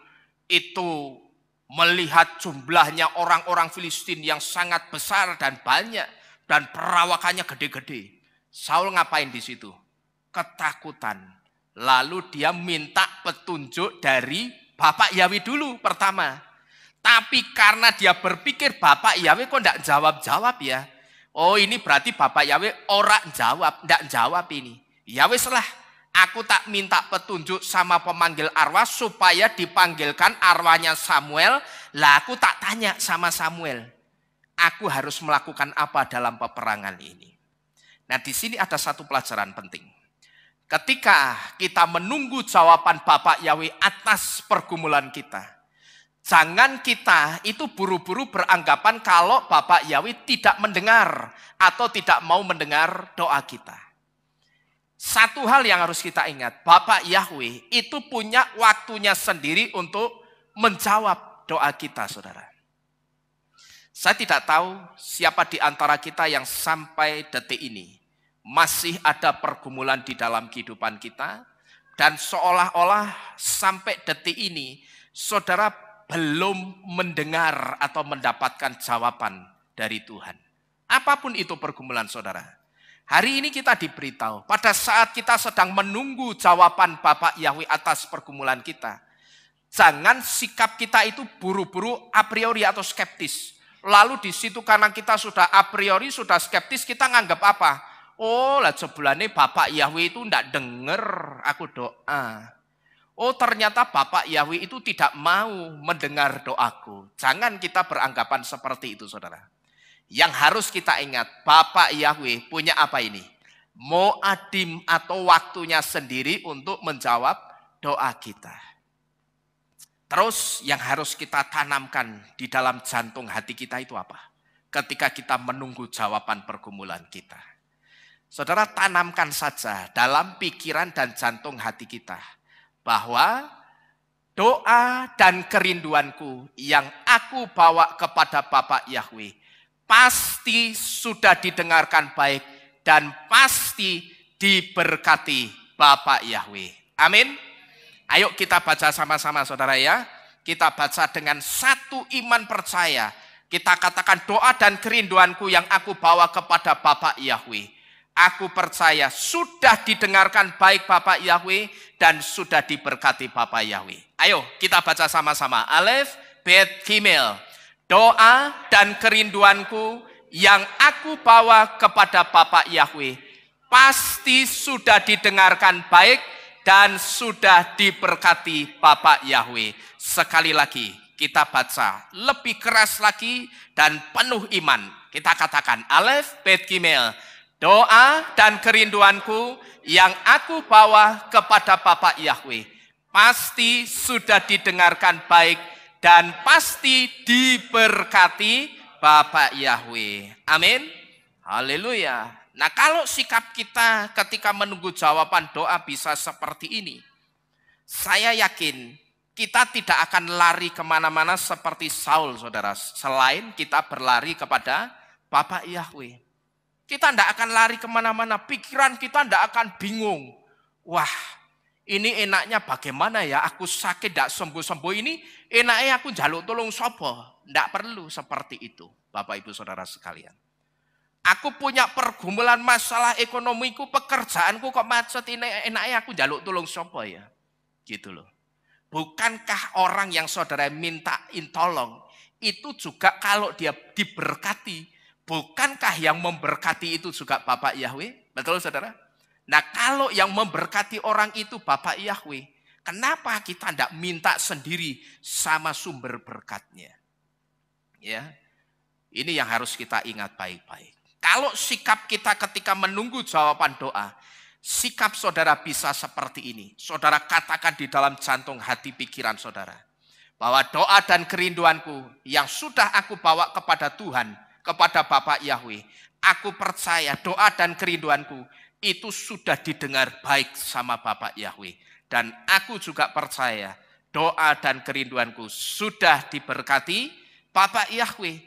itu melihat jumlahnya orang-orang Filistin yang sangat besar dan banyak, dan perawakannya gede-gede, Saul ngapain di situ? Ketakutan. Lalu dia minta petunjuk dari Bapak Yahweh dulu pertama. Tapi karena dia berpikir Bapak Yahweh kok tidak jawab-jawab ya. Oh ini berarti Bapak Yahweh orang jawab, tidak jawab ini. Ya wis lah, aku tak minta petunjuk sama pemanggil arwah supaya dipanggilkan arwahnya Samuel. Lah aku tak tanya sama Samuel, aku harus melakukan apa dalam peperangan ini. Nah di sini ada satu pelajaran penting. Ketika kita menunggu jawaban Bapak Yahweh atas pergumulan kita, jangan kita itu buru-buru beranggapan kalau Bapak Yahweh tidak mendengar atau tidak mau mendengar doa kita. Satu hal yang harus kita ingat, Bapak Yahweh itu punya waktunya sendiri untuk menjawab doa kita, saudara. Saya tidak tahu siapa di antara kita yang sampai detik ini masih ada pergumulan di dalam kehidupan kita, dan seolah-olah sampai detik ini saudara belum mendengar atau mendapatkan jawaban dari Tuhan. Apapun itu pergumulan saudara, hari ini kita diberitahu pada saat kita sedang menunggu jawaban Bapak Yahweh atas pergumulan kita, jangan sikap kita itu buru-buru a priori atau skeptis. Lalu di situ karena kita sudah a priori, sudah skeptis, kita nganggap apa? Oh lah sebulannya Bapak Yahweh itu tidak dengar aku doa. Oh ternyata Bapak Yahweh itu tidak mau mendengar doaku. Jangan kita beranggapan seperti itu saudara. Yang harus kita ingat, Bapak Yahweh punya apa ini? Moadim atau waktunya sendiri untuk menjawab doa kita. Terus yang harus kita tanamkan di dalam jantung hati kita itu apa? Ketika kita menunggu jawaban pergumulan kita. Saudara, tanamkan saja dalam pikiran dan jantung hati kita bahwa doa dan kerinduanku yang aku bawa kepada Bapak Yahweh pasti sudah didengarkan baik dan pasti diberkati Bapak Yahweh. Amin. Ayo kita baca sama-sama saudara ya. Kita baca dengan satu iman percaya. Kita katakan doa dan kerinduanku yang aku bawa kepada Bapak Yahweh. Aku percaya sudah didengarkan baik Bapak Yahweh dan sudah diberkati Bapak Yahweh. Ayo kita baca sama-sama. Alef, Bet, Gimel. Doa dan kerinduanku yang aku bawa kepada Bapak Yahweh pasti sudah didengarkan baik dan sudah diberkati Bapak Yahweh. Sekali lagi kita baca lebih keras lagi dan penuh iman. Kita katakan Alef, Bet, Gimel. Doa dan kerinduanku yang aku bawa kepada Bapak Yahweh pasti sudah didengarkan baik dan pasti diberkati Bapak Yahweh. Amin. Haleluya. Nah kalau sikap kita ketika menunggu jawaban doa bisa seperti ini, saya yakin kita tidak akan lari kemana-mana seperti Saul saudara. Selain kita berlari kepada Bapak Yahweh. Kita tidak akan lari kemana-mana, pikiran kita tidak akan bingung. Wah, ini enaknya bagaimana ya, aku sakit tidak sembuh-sembuh ini, enaknya aku njaluk tolong sopo. Tidak perlu seperti itu, Bapak Ibu Saudara sekalian. Aku punya pergumulan masalah ekonomiku, pekerjaanku kok macet, ini enaknya aku njaluk tolong sopo ya. Gitu loh. Bukankah orang yang saudara mintain tolong, itu juga kalau dia diberkati, bukankah yang memberkati itu juga Bapak Yahweh? Betul saudara? Nah kalau yang memberkati orang itu Bapak Yahweh, kenapa kita tidak minta sendiri sama sumber berkatnya? Ya, ini yang harus kita ingat baik-baik. Kalau sikap kita ketika menunggu jawaban doa, sikap saudara bisa seperti ini. Saudara katakan di dalam jantung hati pikiran saudara, bahwa doa dan kerinduanku yang sudah aku bawa kepada Tuhan, kepada Bapak Yahweh, aku percaya doa dan kerinduanku itu sudah didengar baik sama Bapak Yahweh. Dan aku juga percaya doa dan kerinduanku sudah diberkati Bapak Yahweh.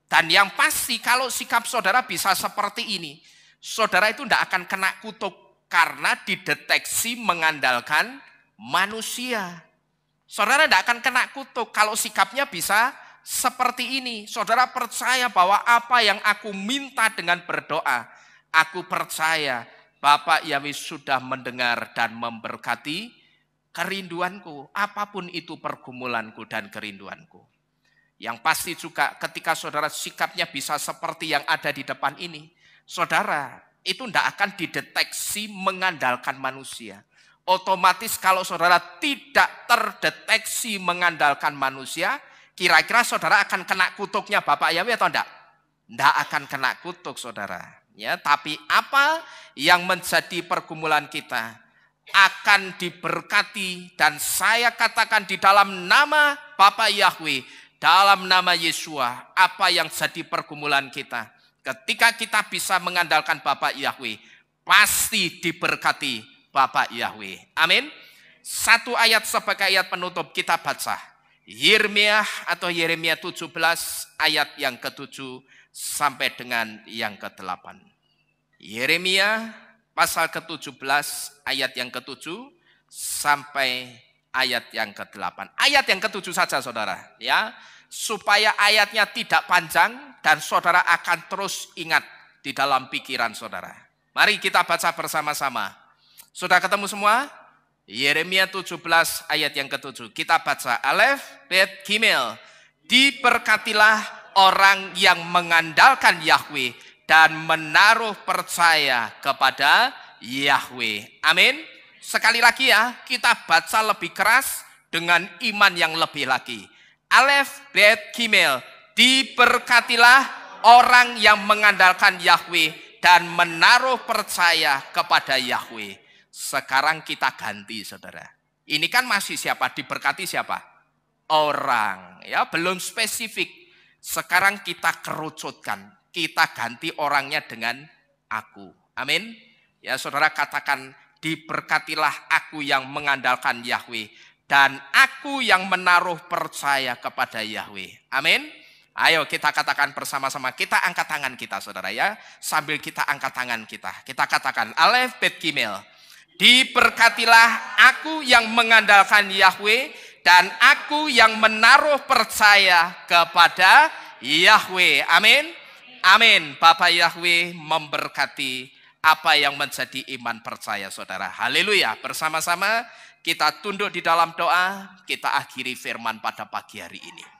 Dan yang pasti kalau sikap saudara bisa seperti ini, saudara itu tidak akan kena kutuk karena dideteksi mengandalkan manusia. Saudara tidak akan kena kutuk kalau sikapnya bisa seperti ini. Saudara percaya bahwa apa yang aku minta dengan berdoa, aku percaya Bapak Yahweh sudah mendengar dan memberkati kerinduanku, apapun itu pergumulanku dan kerinduanku. Yang pasti juga ketika saudara sikapnya bisa seperti yang ada di depan ini, saudara itu tidak akan dideteksi mengandalkan manusia. Otomatis kalau saudara tidak terdeteksi mengandalkan manusia, kira-kira saudara akan kena kutuknya Bapak Yahweh atau enggak? Enggak akan kena kutuk saudara. Ya, tapi apa yang menjadi pergumulan kita akan diberkati dan saya katakan di dalam nama Bapak Yahweh, dalam nama Yesua, apa yang jadi pergumulan kita, ketika kita bisa mengandalkan Bapak Yahweh, pasti diberkati Bapak Yahweh. Amin. Satu ayat sebagai ayat penutup kita baca. Yeremia atau Yeremia 17 ayat yang ke-7 sampai dengan yang ke-8. Yeremia pasal ke-17 ayat yang ke-7 sampai ayat yang ke-8. Ayat yang ke-7 saja saudara ya, supaya ayatnya tidak panjang dan saudara akan terus ingat di dalam pikiran saudara. Mari kita baca bersama-sama. Sudah ketemu semua? Yeremia 17 ayat yang ke-7. Kita baca Alef, Bet, Gimel. Diberkatilah orang yang mengandalkan Yahweh dan menaruh percaya kepada Yahweh. Amin. Sekali lagi ya, kita baca lebih keras dengan iman yang lebih lagi. Alef, Bet, Gimel. Diberkatilah orang yang mengandalkan Yahweh dan menaruh percaya kepada Yahweh. Sekarang kita ganti, saudara. Ini kan masih siapa? Diberkati siapa? Orang. Ya, belum spesifik. Sekarang kita kerucutkan. Kita ganti orangnya dengan aku. Amin. Ya, saudara katakan, diberkatilah aku yang mengandalkan Yahweh dan aku yang menaruh percaya kepada Yahweh. Amin. Ayo kita katakan bersama-sama. Kita angkat tangan kita, saudara ya. Sambil kita angkat tangan kita. Kita katakan, Alef, Bet, Gimel. Diberkatilah aku yang mengandalkan Yahweh dan aku yang menaruh percaya kepada Yahweh. Amin. Amin. Bapak Yahweh memberkati apa yang menjadi iman percaya saudara. Haleluya. Bersama-sama kita tunduk di dalam doa. Kita akhiri firman pada pagi hari ini.